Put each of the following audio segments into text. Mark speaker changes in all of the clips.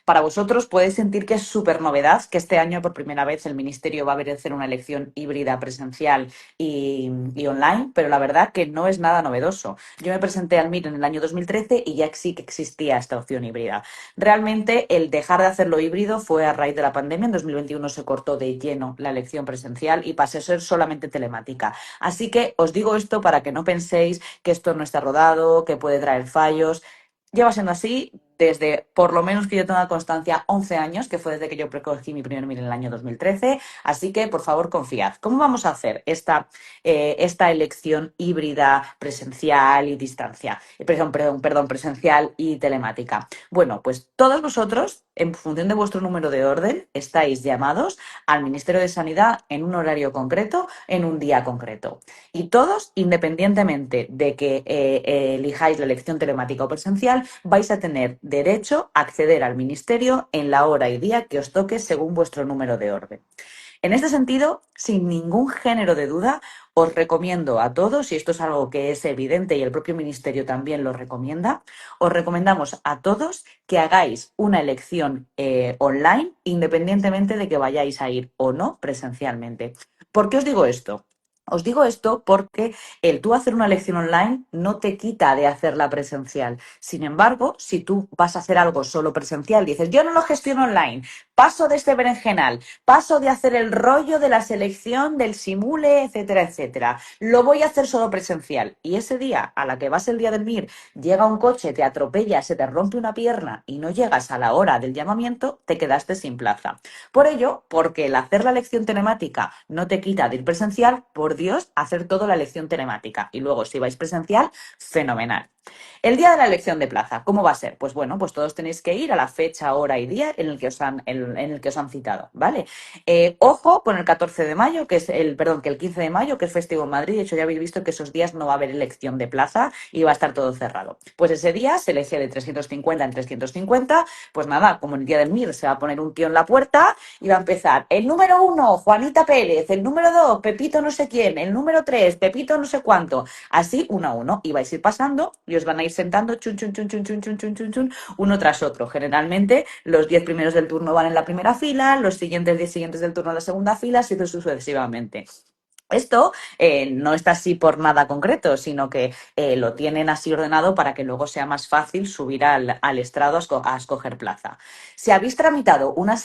Speaker 1: Para vosotros podéis sentir que es súper novedad, que este año por primera vez el Ministerio va a hacer una elección híbrida presencial y online, pero la verdad que no es nada novedoso. Yo me presenté al MIR en el año 2013 y ya sí que existía esta opción híbrida. Realmente el dejar de hacerlo híbrido fue a raíz de la pandemia. En 2021 se cortó de lleno la elección presencial y pasó a ser solamente telemática. Así que os digo esto para que no penséis que esto no está rodado, que puede traer fallos. Lleva siendo así desde, por lo menos que yo tenga constancia, 11 años, que fue desde que yo cogí mi primer MIR en el año 2013. Así que, por favor, confiad. ¿Cómo vamos a hacer esta elección híbrida presencial y distancia? Perdón, presencial y telemática. Bueno, pues todos vosotros, en función de vuestro número de orden, estáis llamados al Ministerio de Sanidad en un horario concreto, en un día concreto. Y todos, independientemente de que elijáis la elección telemática o presencial, vais a tener derecho a acceder al ministerio en la hora y día que os toque según vuestro número de orden. En este sentido, sin ningún género de duda, os recomiendo a todos, y esto es algo que es evidente y el propio Ministerio también lo recomienda, os recomendamos a todos que hagáis una elección online independientemente de que vayáis a ir o no presencialmente. ¿Por qué os digo esto? Os digo esto porque el tú hacer una lección online no te quita de hacerla presencial. Sin embargo, si tú vas a hacer algo solo presencial, dices, yo no lo gestiono online, paso de este berenjenal, paso de hacer el rollo de la selección, del simule, etcétera, etcétera. Lo voy a hacer solo presencial. Y ese día, a la que vas el día del MIR, llega un coche, te atropella, se te rompe una pierna y no llegas a la hora del llamamiento, te quedaste sin plaza. Por ello, porque el hacer la lección telemática no te quita de ir presencial, por Dios, hacer toda la lección telemática. Y luego, si vais presencial, fenomenal. El día de la elección de plaza, ¿cómo va a ser? Pues bueno, pues todos tenéis que ir a la fecha, hora y día en el que os han citado, ¿vale? Ojo con el 14 de mayo, que el 15 de mayo, que es festivo en Madrid. De hecho, ya habéis visto que esos días no va a haber elección de plaza y va a estar todo cerrado. Pues ese día se elige de 350 en 350. Pues nada, como el día del MIR se va a poner un tío en la puerta y va a empezar el número 1, Juanita Pérez, el número 2, Pepito no sé quién, el número 3, Pepito no sé cuánto. Así, uno a uno. Y vais a ir pasando y os van a ir sentando chun, chun, chun, chun, chun, chun, chun, chun, chun, uno tras otro. Generalmente, los 10 primeros del turno van en la primera fila, los siguientes 10 siguientes del turno en la segunda fila, así sucesivamente. Esto no está así por nada concreto, sino que lo tienen así ordenado para que luego sea más fácil subir al estrado a escoger plaza. Si habéis tramitado una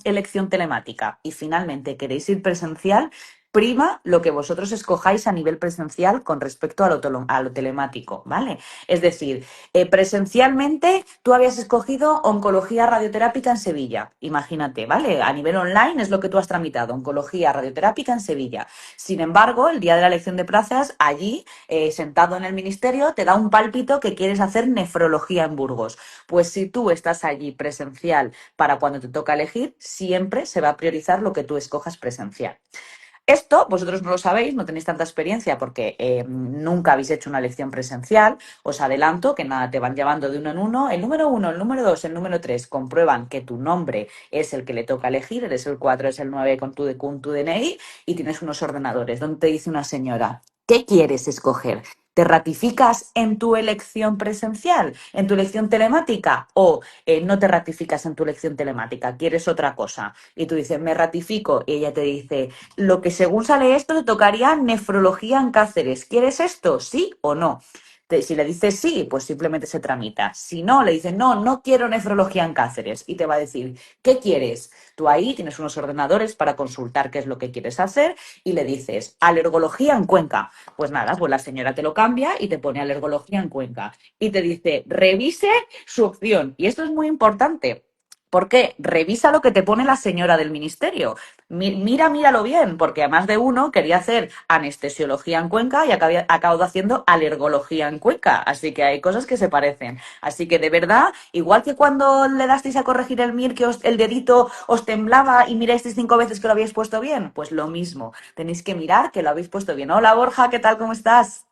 Speaker 1: elección telemática y finalmente queréis ir presencial, prima lo que vosotros escojáis a nivel presencial con respecto a lo telemático, ¿vale? Es decir, presencialmente tú habías escogido oncología radioterápica en Sevilla, imagínate, ¿vale? A nivel online es lo que tú has tramitado, oncología radioterápica en Sevilla. Sin embargo, el día de la elección de plazas, allí, sentado en el ministerio, te da un pálpito que quieres hacer nefrología en Burgos. Pues si tú estás allí presencial para cuando te toca elegir, siempre se va a priorizar lo que tú escojas presencial. Esto vosotros no lo sabéis, no tenéis tanta experiencia porque nunca habéis hecho una lección presencial. Os adelanto que nada, te van llevando de uno en uno. El número 1, el número 2, el número 3 comprueban que tu nombre es el que le toca elegir, eres el 4, es el 9 con tu DNI y tienes unos ordenadores donde te dice una señora, ¿qué quieres escoger? ¿Te ratificas en tu elección presencial, en tu elección telemática o no te ratificas en tu elección telemática? ¿Quieres otra cosa? Y tú dices, me ratifico y ella te dice, lo que según sale esto te tocaría nefrología en Cáceres. ¿Quieres esto? ¿Sí o no? Si le dices sí, pues simplemente se tramita. Si no, le dices, no, no quiero nefrología en Cáceres. Y te va a decir, ¿qué quieres? Tú ahí tienes unos ordenadores para consultar qué es lo que quieres hacer y le dices, alergología en Cuenca. Pues nada, pues la señora te lo cambia y te pone alergología en Cuenca. Y te dice, revise su opción. Y esto es muy importante. ¿Por qué? Revisa lo que te pone la señora del ministerio. Míralo bien, porque a más de uno quería hacer anestesiología en Cuenca y acabado haciendo alergología en Cuenca. Así que hay cosas que se parecen. Así que de verdad, igual que cuando le dasteis a corregir el MIR, que el dedito os temblaba y mirasteis 5 veces que lo habéis puesto bien, pues lo mismo. Tenéis que mirar que lo habéis puesto bien. Hola Borja, ¿qué tal? ¿Cómo estás?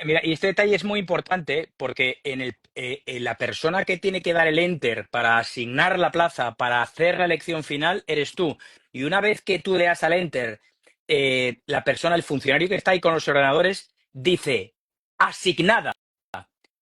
Speaker 2: Mira, y este detalle es muy importante porque en la persona que tiene que dar el enter para asignar la plaza, para hacer la elección final, eres tú. Y una vez que tú le das al enter, la persona, el funcionario que está ahí con los ordenadores, dice asignada.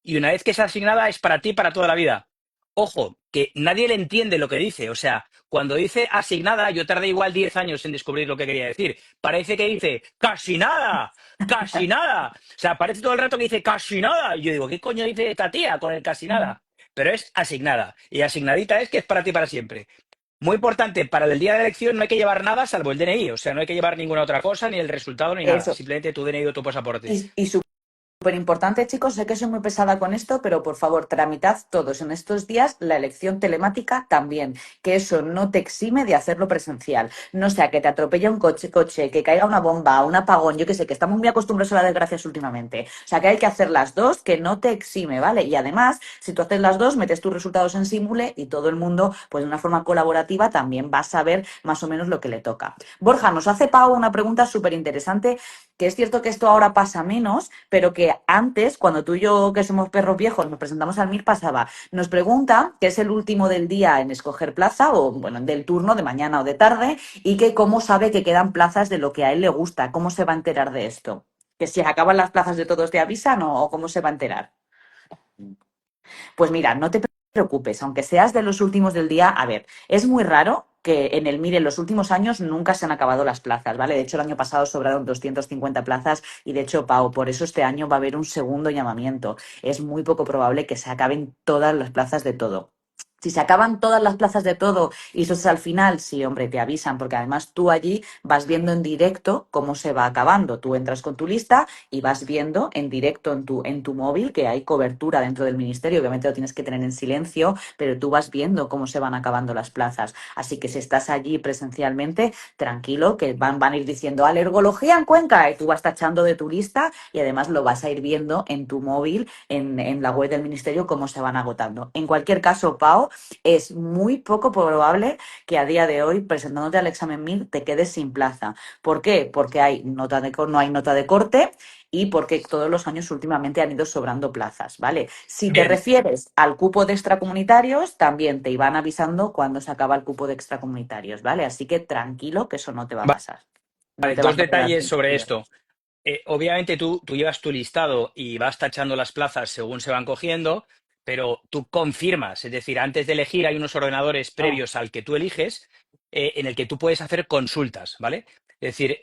Speaker 2: Y una vez que es asignada, es para ti para toda la vida. Ojo, que nadie le entiende lo que dice. O sea, cuando dice asignada, yo tardé igual 10 años en descubrir lo que quería decir. Parece que dice casi nada, casi nada. O sea, parece todo el rato que dice casi nada. Y yo digo, ¿qué coño dice esta tía con el casi nada? Pero es asignada. Y asignadita es que es para ti para siempre. Muy importante, para el día de elección no hay que llevar nada salvo el DNI. O sea, no hay que llevar ninguna otra cosa, ni el resultado, ni nada.
Speaker 1: Eso.
Speaker 2: Simplemente tu DNI o tu pasaporte.
Speaker 1: Y súper importante, chicos, sé que soy muy pesada con esto, pero por favor, tramitad todos en estos días la elección telemática también, que eso no te exime de hacerlo presencial. No sea que te atropelle un coche, que caiga una bomba, un apagón, yo qué sé, que estamos muy acostumbrados a las desgracias últimamente. O sea que hay que hacer las dos, que no te exime, ¿vale? Y además, si tú haces las dos, metes tus resultados en Simule y todo el mundo, pues de una forma colaborativa, también va a saber más o menos lo que le toca. Borja, nos hace Pau una pregunta súper interesante, que es cierto que esto ahora pasa menos, pero que antes, cuando tú y yo, que somos perros viejos, nos presentamos al MIR, pasaba. Nos pregunta que es el último del día en escoger plaza, o bueno, del turno de mañana o de tarde, y que cómo sabe que quedan plazas de lo que a él le gusta, cómo se va a enterar de esto. Que si acaban las plazas de todos te avisan o cómo se va a enterar. Pues mira, no te preocupes, aunque seas de los últimos del día, a ver, es muy raro que en el MIR en los últimos años nunca se han acabado las plazas, ¿vale? De hecho, el año pasado sobraron 250 plazas y de hecho, Pau, por eso este año va a haber un segundo llamamiento. Es muy poco probable que se acaben todas las plazas de todo. Si se acaban todas las plazas de todo y eso es al final, sí, hombre, te avisan, porque además tú allí vas viendo en directo cómo se va acabando. Tú entras con tu lista y vas viendo en directo en tu móvil que hay cobertura dentro del ministerio. Obviamente lo tienes que tener en silencio, pero tú vas viendo cómo se van acabando las plazas. Así que si estás allí presencialmente, tranquilo, que van a ir diciendo alergología en Cuenca y tú vas tachando de tu lista y además lo vas a ir viendo en tu móvil, en la web del ministerio, cómo se van agotando. En cualquier caso, Pau, es muy poco probable que a día de hoy, presentándote al examen MIR, te quedes sin plaza. ¿Por qué? Porque no hay nota de corte y porque todos los años últimamente han ido sobrando plazas, ¿vale? Si te
Speaker 2: Bien,
Speaker 1: refieres al cupo de extracomunitarios, también te iban avisando cuando se acaba el cupo de extracomunitarios, ¿vale? Así que tranquilo que eso no te va a pasar. No
Speaker 2: vale,
Speaker 1: te
Speaker 2: dos
Speaker 1: vas a quedar
Speaker 2: detalles
Speaker 1: sin
Speaker 2: sobre
Speaker 1: estudiar.
Speaker 2: esto. Obviamente tú llevas tu listado y vas tachando las plazas según se van cogiendo, pero tú confirmas, es decir, antes de elegir hay unos ordenadores
Speaker 1: No.
Speaker 2: previos al que tú eliges en el que tú puedes hacer consultas, ¿vale? Es decir,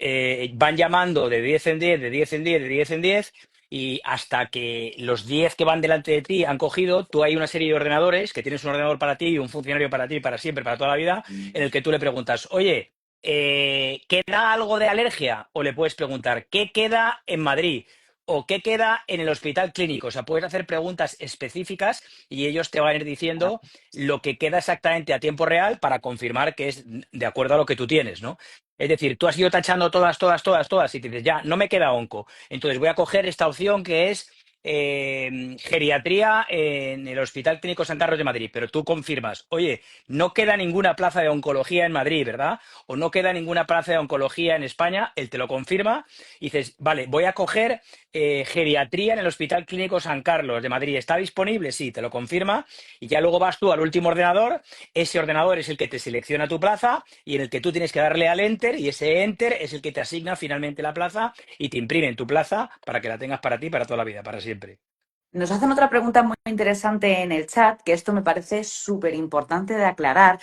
Speaker 2: van llamando de 10 en 10, de 10 en 10, de 10 en 10 y hasta que los 10 que van delante de ti han cogido, tú hay una serie de ordenadores, que tienes un ordenador para ti y un funcionario para ti para siempre, para toda la vida, en el que tú le preguntas, oye, ¿queda algo de alergia? O le puedes preguntar, ¿qué queda en Madrid? ¿O qué queda en el hospital clínico? O sea, puedes hacer preguntas específicas y ellos te van a ir diciendo lo que queda exactamente a tiempo real para confirmar que es de acuerdo a lo que tú tienes, ¿no? Es decir, tú has ido tachando todas, todas, todas, todas y te dices, ya, no me queda onco. Entonces voy a coger esta opción que es geriatría en el Hospital Clínico San Carlos de Madrid, pero tú confirmas, oye, no queda ninguna plaza de oncología en Madrid, ¿verdad? O no queda ninguna plaza de oncología en España, él te lo confirma y dices, vale, voy a coger geriatría en el Hospital Clínico San Carlos de Madrid. ¿Está disponible? Sí, te lo confirma y ya luego vas tú al último ordenador. Ese ordenador es el que te selecciona tu plaza y en el que tú tienes que darle al enter y ese enter es el que te asigna finalmente la plaza y te imprime en tu plaza para que la tengas para ti, para toda la vida, para siempre.
Speaker 1: Nos hacen otra pregunta muy interesante en el chat, que esto me parece súper importante de aclarar.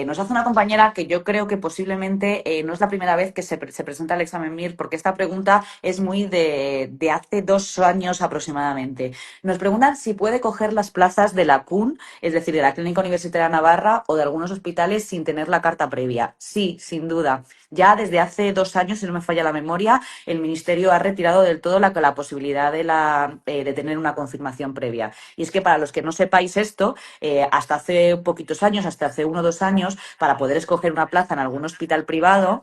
Speaker 1: Nos hace una compañera que yo creo que posiblemente no es la primera vez que se presenta el examen MIR, porque esta pregunta es muy de hace 2 años aproximadamente. Nos preguntan si puede coger las plazas de la CUN, es decir, de la Clínica Universitaria de Navarra o de algunos hospitales sin tener la carta previa. Sí, sin duda. Ya desde hace 2 años, si no me falla la memoria, el Ministerio ha retirado del todo la posibilidad de tener una confirmación previa. Y es que para los que no sepáis esto, hasta hace poquitos años, hasta hace 1 o 2 años, para poder escoger una plaza en algún hospital privado,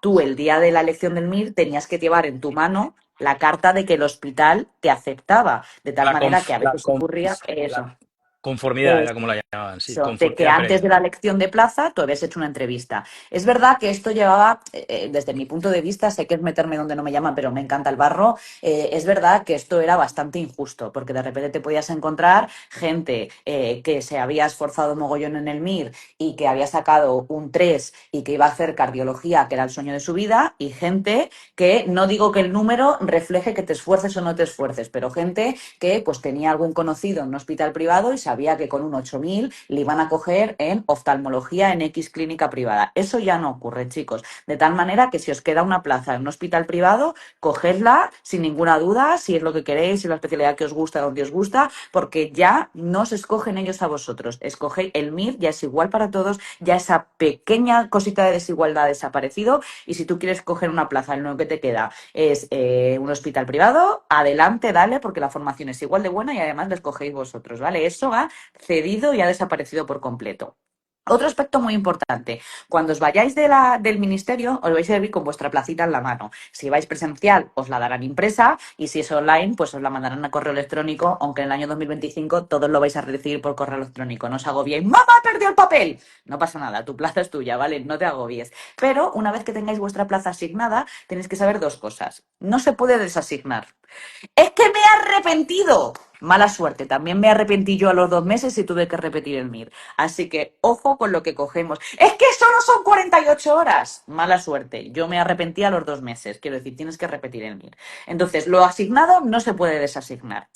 Speaker 1: tú el día de la elección del MIR tenías que llevar en tu mano la carta de que el hospital te aceptaba, de tal
Speaker 2: La,
Speaker 1: manera que
Speaker 2: conf-
Speaker 1: a veces ocurría
Speaker 2: la
Speaker 1: eso.
Speaker 2: conformidad era como la llamaban, sí,
Speaker 1: De que
Speaker 2: conformidad
Speaker 1: antes de
Speaker 2: previa.
Speaker 1: la elección de plaza tú habías hecho una entrevista. Es verdad que esto llevaba, desde mi punto de vista, sé que es meterme donde no me llaman, pero me encanta el barro, es verdad que esto era bastante injusto, porque de repente te podías encontrar gente que se había esforzado mogollón en el MIR y que había sacado un 3 y que iba a hacer cardiología, que era el sueño de su vida, y gente que, no digo que el número refleje que te esfuerces o no te esfuerces, pero gente que pues tenía algún conocido en un hospital privado y sabía que con un 8.000 1000 le iban a coger en oftalmología en X clínica privada. Eso ya no ocurre, chicos. De tal manera que si os queda una plaza en un hospital privado, cogedla sin ninguna duda, si es lo que queréis, si es la especialidad que os gusta, donde os gusta, porque ya no os escogen ellos a vosotros. Escogéis el MIR, ya es igual para todos, ya esa pequeña cosita de desigualdad ha desaparecido y si tú quieres coger una plaza, lo que te queda es un hospital privado, adelante, dale, porque la formación es igual de buena y además la escogéis vosotros, ¿vale? Eso ha cedido y ha desaparecido por completo. Otro aspecto muy importante, cuando os vayáis del ministerio, os vais a ir con vuestra placita en la mano. Si vais presencial, os la darán impresa y si es online, pues os la mandarán a correo electrónico, aunque en el año 2025 todos lo vais a recibir por correo electrónico. No os agobiéis, ¡mamá, perdió el papel! No pasa nada, tu plaza es tuya, ¿vale? No te agobies. Pero una vez que tengáis vuestra plaza asignada, tenéis que saber dos cosas. No se puede desasignar. Es que me he arrepentido. Mala suerte, también me arrepentí yo a los 2 meses y tuve que repetir el MIR. Así que ojo con lo que cogemos. Es que solo son 48 horas. Mala suerte, yo me arrepentí a los 2 meses. Quiero decir, tienes que repetir el MIR. Entonces, lo asignado no se puede desasignar.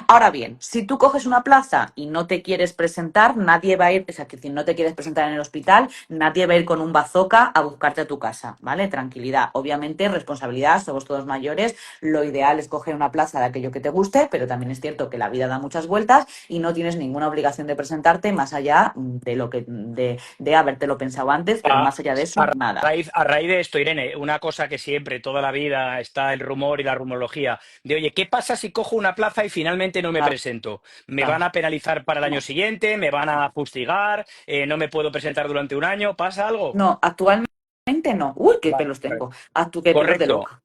Speaker 1: Ahora bien, si tú coges una plaza y no te quieres presentar, nadie va a ir, o sea, que si no te quieres presentar en el hospital, nadie va a ir con un bazooka a buscarte a tu casa, ¿vale? Tranquilidad. Obviamente, responsabilidad, somos todos mayores, lo ideal es coger una plaza de aquello que te guste, pero también es cierto que la vida da muchas vueltas y no tienes ninguna obligación de presentarte más allá de lo que de habértelo pensado antes, pero
Speaker 2: A,
Speaker 1: más allá de eso,
Speaker 2: a
Speaker 1: nada.
Speaker 2: a raíz de esto, Irene, una cosa que siempre, toda la vida, está el rumor y la rumorología de, oye, ¿qué pasa si cojo una plaza y finalmente no me
Speaker 1: Nada,
Speaker 2: presento? ¿Me van a penalizar para el año
Speaker 1: no.
Speaker 2: siguiente? ¿Me van a fustigar? ¿No me puedo presentar durante un año? ¿Pasa algo?
Speaker 1: No, actualmente no. Uy, qué
Speaker 2: Vale,
Speaker 1: pelos
Speaker 2: vale.
Speaker 1: tengo. Qué pelos de
Speaker 2: Correcto.
Speaker 1: loca.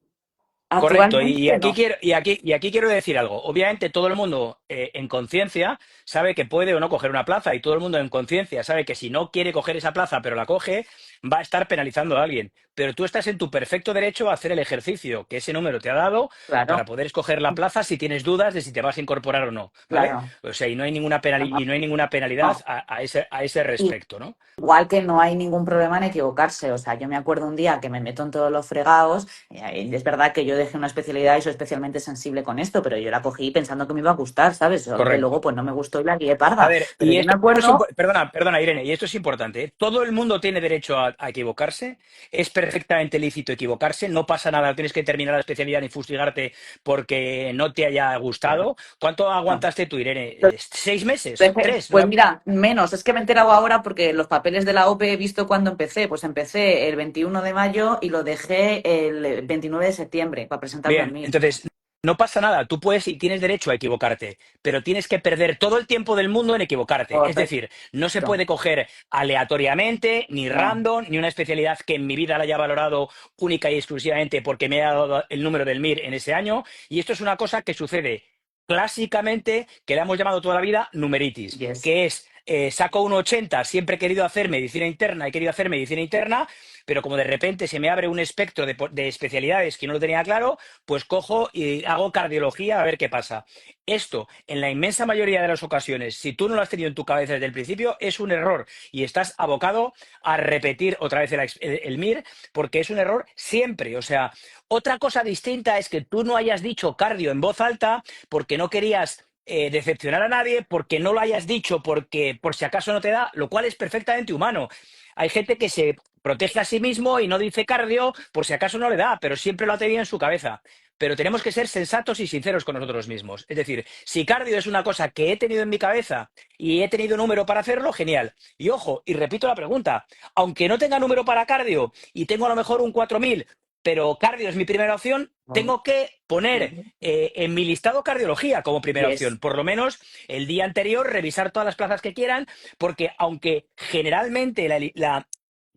Speaker 2: Correcto, y
Speaker 1: Actualmente
Speaker 2: aquí
Speaker 1: no.
Speaker 2: quiero, y aquí quiero decir algo. Obviamente todo el mundo en conciencia sabe que puede o no coger una plaza y todo el mundo en conciencia sabe que si no quiere coger esa plaza pero la coge, va a estar penalizando a alguien. Pero tú estás en tu perfecto derecho a hacer el ejercicio que ese número te ha dado
Speaker 1: Claro,
Speaker 2: para poder escoger la plaza si tienes dudas de si te vas a incorporar o no, ¿vale?
Speaker 1: claro.
Speaker 2: O sea, y no hay ninguna penalidad
Speaker 1: No.
Speaker 2: a ese respecto, ¿no?
Speaker 1: Igual que no hay ningún problema en equivocarse. O sea, yo me acuerdo un día que me meto en todos los fregados. Es verdad que yo dejé una especialidad y soy especialmente sensible con esto, pero yo la cogí pensando que me iba a gustar, ¿sabes? Solo que luego
Speaker 2: Correcto.
Speaker 1: pues no me gustó y la lié
Speaker 2: A
Speaker 1: parda.
Speaker 2: ver,
Speaker 1: Pero
Speaker 2: y
Speaker 1: yo me
Speaker 2: esto es
Speaker 1: acuerdo,
Speaker 2: perdona, Irene, y esto es importante, ¿eh? Todo el mundo tiene derecho a equivocarse, es perfectamente lícito equivocarse, no pasa nada, no tienes que terminar la especialidad ni fustigarte porque no te haya
Speaker 1: claro,
Speaker 2: gustado. ¿Cuánto
Speaker 1: no.
Speaker 2: aguantaste tú, Irene? ¿6 meses? ¿3?
Speaker 1: Pues mira, menos, es que me he enterado ahora porque los papeles de la OPE he visto cuando empecé. Pues empecé el 21 de mayo y lo dejé el 29 de septiembre para presentarme al
Speaker 2: Bien,
Speaker 1: MIR.
Speaker 2: entonces no pasa nada, tú puedes y tienes derecho a equivocarte, pero tienes que perder todo el tiempo del mundo en equivocarte. Es
Speaker 1: Correcto.
Speaker 2: decir, no se puede coger aleatoriamente, ni
Speaker 1: No.
Speaker 2: random, ni una especialidad que en mi vida la haya valorado única y exclusivamente porque me ha dado el número del MIR en ese año. Y esto es una cosa que sucede clásicamente, que le hemos llamado toda la vida numeritis,
Speaker 1: Yes.
Speaker 2: que es saco un 80, siempre he querido hacer medicina interna, he querido hacer medicina interna, pero como de repente se me abre un espectro de especialidades que no lo tenía claro, pues cojo y hago cardiología a ver qué pasa. Esto, en la inmensa mayoría de las ocasiones, si tú no lo has tenido en tu cabeza desde el principio, es un error y estás abocado a repetir otra vez el MIR porque es un error siempre. O sea, otra cosa distinta es que tú no hayas dicho cardio en voz alta porque no querías decepcionar a nadie, porque no lo hayas dicho, porque por si acaso no te da, lo cual es perfectamente humano. Hay gente que se protege a sí mismo y no dice cardio por si acaso no le da, pero siempre lo ha tenido en su cabeza. Pero tenemos que ser sensatos y sinceros con nosotros mismos. Es decir, si cardio es una cosa que he tenido en mi cabeza y he tenido número para hacerlo, genial. Y ojo, y repito la pregunta, aunque no tenga número para cardio y tengo a lo mejor un 4000, pero cardio es mi primera opción, tengo que poner en mi listado cardiología como primera
Speaker 1: Yes.
Speaker 2: opción. Por lo menos el día anterior revisar todas las plazas que quieran, porque aunque generalmente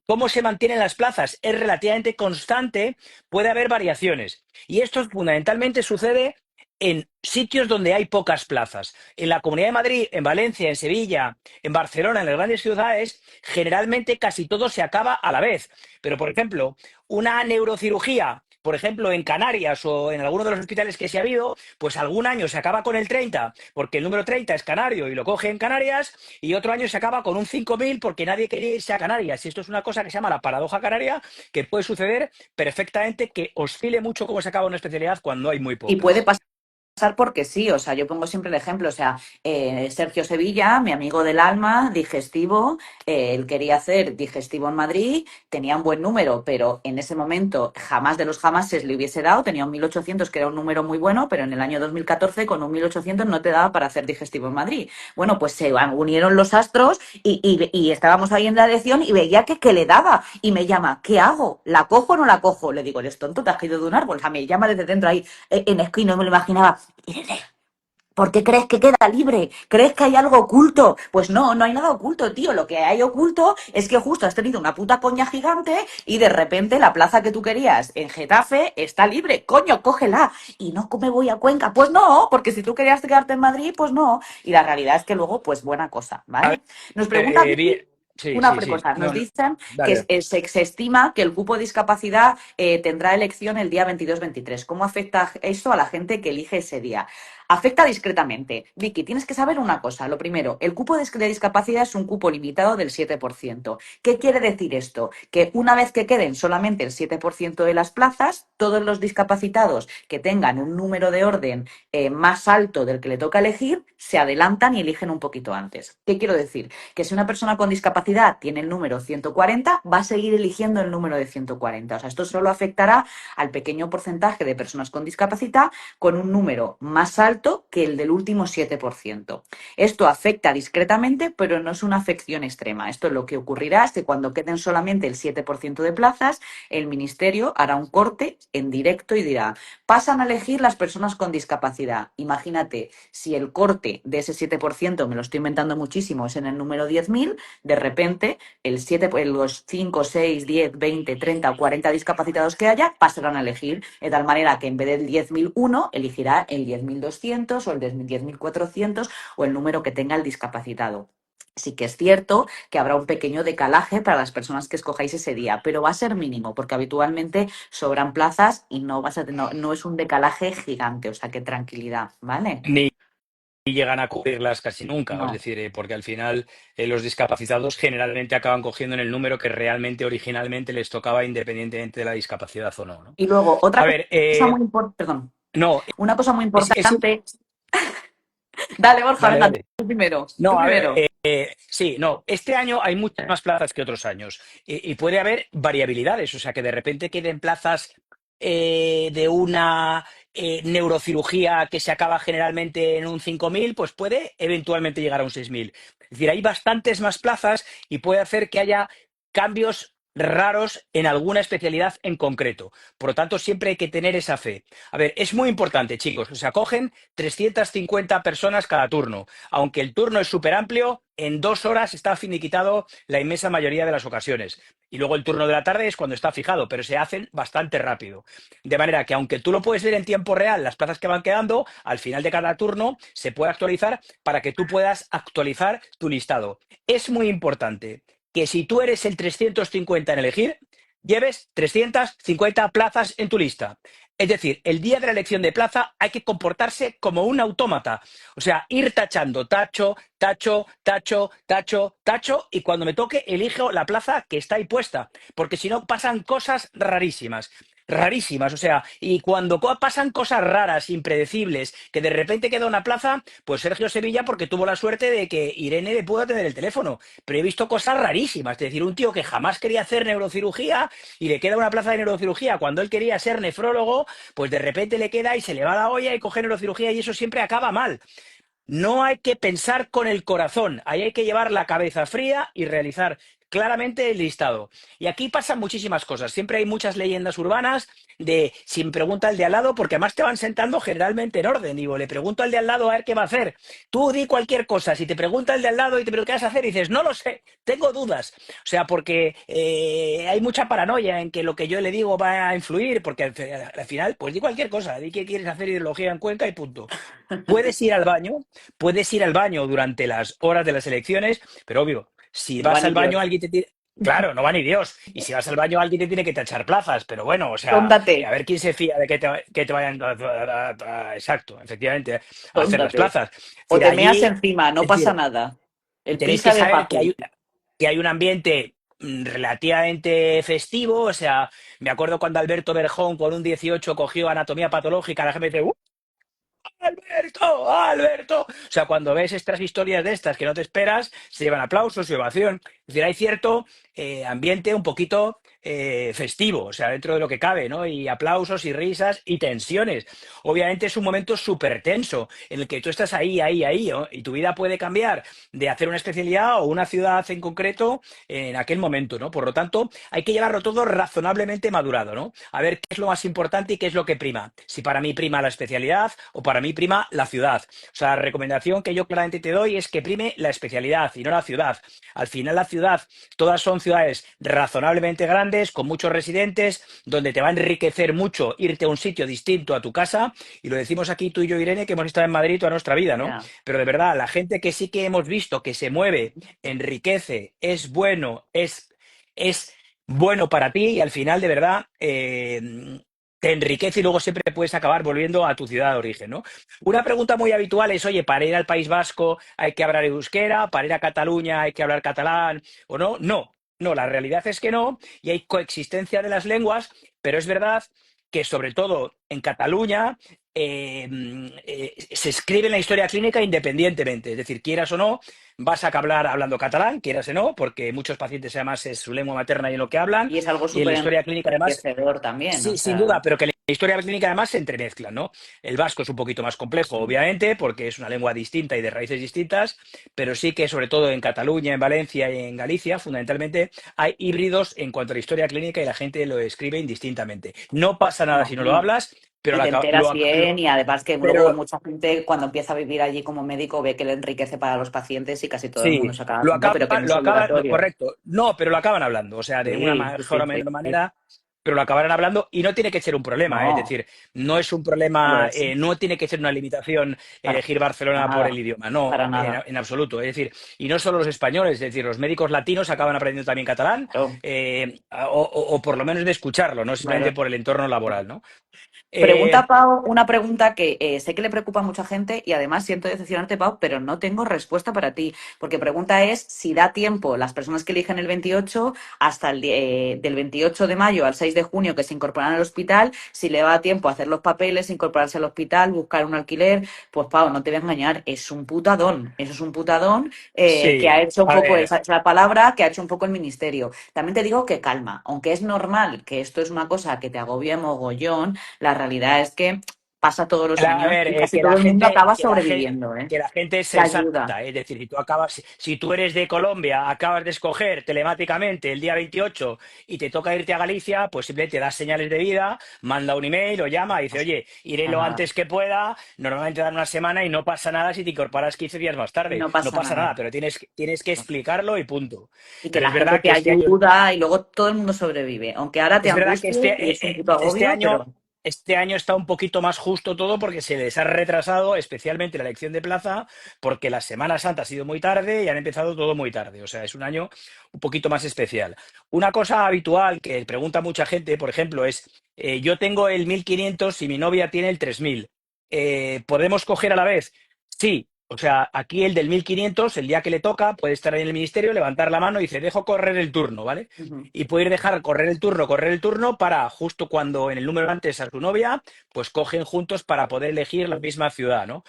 Speaker 2: cómo se mantienen las plazas es relativamente constante, puede haber variaciones. Y esto fundamentalmente sucede en sitios donde hay pocas plazas. En la Comunidad de Madrid, en Valencia, en Sevilla, en Barcelona, en las grandes ciudades, generalmente casi todo se acaba a la vez. Pero, por ejemplo, una neurocirugía, por ejemplo, en Canarias o en alguno de los hospitales que se ha habido, pues algún año se acaba con el 30, porque el número 30 es canario y lo coge en Canarias, y otro año se acaba con un 5000 porque nadie quería irse a Canarias. Y esto es una cosa que se llama la paradoja canaria, que puede suceder perfectamente que oscile mucho cómo se acaba una especialidad cuando hay muy
Speaker 1: Y puede
Speaker 2: pocas.
Speaker 1: pasar. pasar porque sí, o sea, yo pongo siempre el ejemplo, o sea, Sergio Sevilla, mi amigo del alma, digestivo, él quería hacer digestivo en Madrid, tenía un buen número, pero en ese momento jamás de los jamases le hubiese dado, tenía un 1800 que era un número muy bueno, pero en el año 2014 con un 1800 no te daba para hacer digestivo en Madrid. Bueno, pues se unieron los astros y estábamos ahí en la elección y veía que le daba y me llama, ¿qué hago? ¿La cojo o no la cojo? Le digo, eres tonto, te has caído de un árbol, o sea, me llama desde dentro ahí en esquina, no me lo imaginaba. Irene, ¿por qué crees que queda libre? ¿Crees que hay algo oculto? Pues no, no hay nada oculto, tío. Lo que hay oculto es que justo has tenido una puta coña gigante y de repente la plaza que tú querías en Getafe está libre. Coño, cógela. Y no me voy a Cuenca. Pues no, porque si tú querías quedarte en Madrid, pues no. Y la realidad es que luego, pues buena cosa,
Speaker 2: A ver,
Speaker 1: ¿vale? Nos pregunta
Speaker 2: bien.
Speaker 1: Vicky
Speaker 2: Sí,
Speaker 1: una
Speaker 2: sí, sí.
Speaker 1: cosa. Nos
Speaker 2: No, no.
Speaker 1: dicen que
Speaker 2: Dale.
Speaker 1: se estima que el cupo de discapacidad tendrá elección el día 22-23. ¿Cómo afecta esto a la gente que elige ese día? Afecta discretamente. Vicky, tienes que saber una cosa. Lo primero, el cupo de discapacidad es un cupo limitado del 7%. ¿Qué quiere decir esto? Que una vez que queden solamente el 7% de las plazas, todos los discapacitados que tengan un número de orden más alto del que le toca elegir, se adelantan y eligen un poquito antes. ¿Qué quiero decir? Que si una persona con discapacidad tiene el número 140, va a seguir eligiendo el número de 140. O sea, esto solo afectará al pequeño porcentaje de personas con discapacidad con un número más alto que el del último 7%. Esto afecta discretamente, pero no es una afección extrema. Esto lo que ocurrirá es que cuando queden solamente el 7% de plazas, el Ministerio hará un corte en directo y dirá, pasan a elegir las personas con discapacidad. Imagínate, si el corte de ese 7%, me lo estoy inventando muchísimo, es en el número 10.000, de repente el 7, los 5, 6, 10, 20, 30 o 40 discapacitados que haya pasarán a elegir, de tal manera que en vez del 10.001 elegirá el 10.200 o el 10.400 o el número que tenga el discapacitado. Sí que es cierto que habrá un pequeño decalaje para las personas que escojáis ese día, pero va a ser mínimo, porque habitualmente sobran plazas y no es un decalaje gigante, o sea que tranquilidad, ¿vale?
Speaker 2: Ni llegan a cubrirlas casi nunca. Es
Speaker 1: No.
Speaker 2: decir, porque al final los discapacitados generalmente acaban cogiendo en el número que realmente originalmente les tocaba independientemente de la discapacidad o no, ¿no?
Speaker 1: Y luego,
Speaker 2: A
Speaker 1: otra
Speaker 2: ver,
Speaker 1: cosa muy importante, perdón,
Speaker 2: no,
Speaker 1: una cosa muy
Speaker 2: es
Speaker 1: importante. Dale, Borja,
Speaker 2: dale,
Speaker 1: venga,
Speaker 2: dale.
Speaker 1: tú
Speaker 2: No, a ver,
Speaker 1: primero.
Speaker 2: sí, no, este año hay muchas más plazas que otros años y puede haber variabilidades, o sea, que de repente queden plazas de una neurocirugía que se acaba generalmente en un 5.000, pues puede eventualmente llegar a un 6.000. Es decir, hay bastantes más plazas y puede hacer que haya cambios raros en alguna especialidad en concreto. Por lo tanto, siempre hay que tener esa fe. A ver, es muy importante, chicos, o sea, cogen 350 personas cada turno. Aunque el turno es súper amplio, en 2 horas está finiquitado la inmensa mayoría de las ocasiones. Y luego el turno de la tarde es cuando está fijado, pero se hacen bastante rápido. De manera que aunque tú lo puedes ver en tiempo real, las plazas que van quedando, al final de cada turno se puede actualizar para que tú puedas actualizar tu listado. Es muy importante que si tú eres el 350 en elegir, lleves 350 plazas en tu lista. Es decir, el día de la elección de plaza hay que comportarse como un autómata. O sea, ir tachando, tacho, tacho, tacho, tacho, tacho, y cuando me toque, elijo la plaza que está ahí puesta. Porque si no, pasan cosas rarísimas. Rarísimas, o sea, y cuando pasan cosas raras, impredecibles, que de repente queda una plaza, pues Sergio Sevilla, porque tuvo la suerte de que Irene le pudo tener el teléfono. Pero he visto cosas rarísimas, es decir, un tío que jamás quería hacer neurocirugía y le queda una plaza de neurocirugía cuando él quería ser nefrólogo, pues de repente le queda y se le va la olla y coge neurocirugía y eso siempre acaba mal. No hay que pensar con el corazón, ahí hay que llevar la cabeza fría y realizar claramente el listado. Y aquí pasan muchísimas cosas. Siempre hay muchas leyendas urbanas de si me pregunta el de al lado, porque además te van sentando generalmente en orden. Digo, le pregunto al de al lado a ver qué va a hacer. Tú di cualquier cosa. Si te pregunta el de al lado y te pregunta qué vas a hacer, y dices, no lo sé, tengo dudas. O sea, porque hay mucha paranoia en que lo que yo le digo va a influir, porque al final, pues di cualquier cosa. Di que quieres hacer ideología en Cuenca y punto. Puedes ir al baño, puedes ir al baño durante las horas de las elecciones, pero obvio, si
Speaker 1: No va
Speaker 2: vas
Speaker 1: ni
Speaker 2: al baño
Speaker 1: Dios.
Speaker 2: alguien te tiene... Claro, no va ni Dios. Y si vas al baño alguien te tiene que tachar plazas, pero bueno, o sea, a
Speaker 1: Tóndate,
Speaker 2: ver quién se fía de que te vayan... Exacto, efectivamente, a hacer las
Speaker 1: tóndate.
Speaker 2: plazas. Es
Speaker 1: O
Speaker 2: decir,
Speaker 1: te meas
Speaker 2: allí,
Speaker 1: encima, no
Speaker 2: es
Speaker 1: pasa
Speaker 2: decir,
Speaker 1: nada. El
Speaker 2: tenéis que
Speaker 1: pisa de
Speaker 2: saber
Speaker 1: fácil.
Speaker 2: que hay un ambiente relativamente festivo, o sea, me acuerdo cuando Alberto Berjón con un 18 cogió anatomía patológica, la gente dice, Alberto, Alberto. O sea, cuando ves estas historias de estas que no te esperas, se llevan aplausos y ovación. Es decir, hay cierto ambiente un poquito festivo, o sea, dentro de lo que cabe, ¿no? Y aplausos y risas y tensiones. Obviamente es un momento súper tenso en el que tú estás ahí, ¿no? Y tu vida puede cambiar de hacer una especialidad o una ciudad en concreto en aquel momento, ¿no? Por lo tanto, hay que llevarlo todo razonablemente madurado, ¿no? A ver qué es lo más importante y qué es lo que prima. Si para mí prima la especialidad o para mí prima la ciudad. O sea, la recomendación que yo claramente te doy es que prime la especialidad y no la ciudad. Al final la ciudad, todas son ciudades razonablemente grandes, con muchos residentes, donde te va a enriquecer mucho irte a un sitio distinto a tu casa. Y lo decimos aquí tú y yo, Irene, que hemos estado en Madrid toda nuestra vida, ¿no?
Speaker 1: Ya.
Speaker 2: Pero de verdad, la gente que sí que hemos visto que se mueve, enriquece, es bueno, es bueno para ti y al final, de verdad, te enriquece y luego siempre puedes acabar volviendo a tu ciudad de origen, ¿no? Una pregunta muy habitual es, oye, para ir al País Vasco hay que hablar euskera, para ir a Cataluña hay que hablar catalán o no. No, no, la realidad es que no y hay coexistencia de las lenguas, pero es verdad que sobre todo en Cataluña se escribe en la historia clínica independientemente, es decir, quieras o no, vas a acabar hablando catalán, quieras o no, porque muchos pacientes además es su lengua materna y en lo que hablan,
Speaker 1: Y es algo
Speaker 2: y en la
Speaker 1: súper
Speaker 2: historia clínica además,
Speaker 1: enriquecedor también, o
Speaker 2: sí, sin
Speaker 1: sea,
Speaker 2: duda, pero que la historia clínica además se entremezclan, ¿no? El vasco es un poquito más complejo, obviamente, porque es una lengua distinta y de raíces distintas, pero sí que sobre todo en Cataluña, en Valencia y en Galicia, fundamentalmente, hay híbridos en cuanto a la historia clínica y la gente lo escribe indistintamente. No pasa nada si no lo
Speaker 1: imagino.
Speaker 2: hablas, pero,
Speaker 1: Y te enteras bien y además que luego
Speaker 2: pero
Speaker 1: mucha gente cuando empieza a vivir allí como médico ve que le enriquece para los pacientes y casi todo el mundo
Speaker 2: sí,
Speaker 1: se acaba haciendo, pero que no es obligatorio.
Speaker 2: correcto. No, pero lo acaban hablando, o sea, de una
Speaker 1: Sí, sí,
Speaker 2: mejor
Speaker 1: sí,
Speaker 2: o
Speaker 1: sí,
Speaker 2: menor
Speaker 1: sí.
Speaker 2: manera, pero lo acabarán hablando y no tiene que ser un problema, ¿eh? Es
Speaker 1: No,
Speaker 2: decir, no es un
Speaker 1: no lo
Speaker 2: problema,
Speaker 1: es.
Speaker 2: no tiene que ser una limitación
Speaker 1: Para
Speaker 2: elegir Barcelona por el
Speaker 1: nada,
Speaker 2: idioma, no,
Speaker 1: para nada.
Speaker 2: en absoluto. Es decir, y no solo los españoles, es decir, los médicos latinos acaban aprendiendo también catalán,
Speaker 1: Claro,
Speaker 2: o por lo menos de escucharlo, no simplemente
Speaker 1: claro.
Speaker 2: por el entorno laboral, ¿no?
Speaker 1: Pregunta
Speaker 2: Eh,
Speaker 1: Pau, una pregunta que sé que le preocupa a mucha gente y además siento decepcionarte, Pau, pero no tengo respuesta para ti. Porque pregunta es si da tiempo las personas que eligen el 28 hasta del 28 de mayo al 6 de junio que se incorporan al hospital, si le va a tiempo a hacer los papeles, incorporarse al hospital, buscar un alquiler. Pues Pau, no te voy a engañar, es un putadón. Eso es un putadón que
Speaker 2: sí,
Speaker 1: ha hecho un
Speaker 2: a
Speaker 1: poco,
Speaker 2: ver.
Speaker 1: esa es la palabra, que ha hecho un poco el ministerio. También te digo que calma, aunque es normal que esto es una cosa que te agobie mogollón, la realidad es que pasa todos los
Speaker 2: A
Speaker 1: años
Speaker 2: ver,
Speaker 1: y casi todo el mundo acaba sobreviviendo, ¿eh?
Speaker 2: que la gente es
Speaker 1: Que ayuda.
Speaker 2: sensata, es decir, si tú acabas, si tú eres de Colombia, acabas de escoger telemáticamente el día 28 y te toca irte a Galicia, pues simplemente das señales de vida, manda un email o llama y dice, oye, iré
Speaker 1: Pasa
Speaker 2: lo
Speaker 1: nada.
Speaker 2: antes que pueda, normalmente dan una semana y no pasa nada si te incorporas 15 días más tarde,
Speaker 1: No
Speaker 2: no
Speaker 1: pasa
Speaker 2: pasa nada,
Speaker 1: nada.
Speaker 2: pero tienes que explicarlo y punto.
Speaker 1: Y que
Speaker 2: Pero
Speaker 1: la gente te ayuda y luego todo el mundo sobrevive. Aunque ahora te
Speaker 2: es verdad que
Speaker 1: angustie y es un puto
Speaker 2: este
Speaker 1: agobio,
Speaker 2: año,
Speaker 1: pero
Speaker 2: este año está un poquito más justo todo porque se les ha retrasado especialmente la elección de plaza porque la Semana Santa ha sido muy tarde y han empezado todo muy tarde. O sea, es un año un poquito más especial. Una cosa habitual que pregunta mucha gente, por ejemplo, es, yo tengo el 1500 y mi novia tiene el 3000. ¿Podemos coger a la vez? Sí. O sea, aquí el del 1500 el día que le toca, puede estar en el ministerio, levantar la mano y dice, dejo correr el turno, ¿vale?
Speaker 1: ujú.
Speaker 2: Y puede ir dejar correr el turno para justo cuando en el número antes a su novia, pues cogen juntos para poder elegir la misma ciudad, ¿no?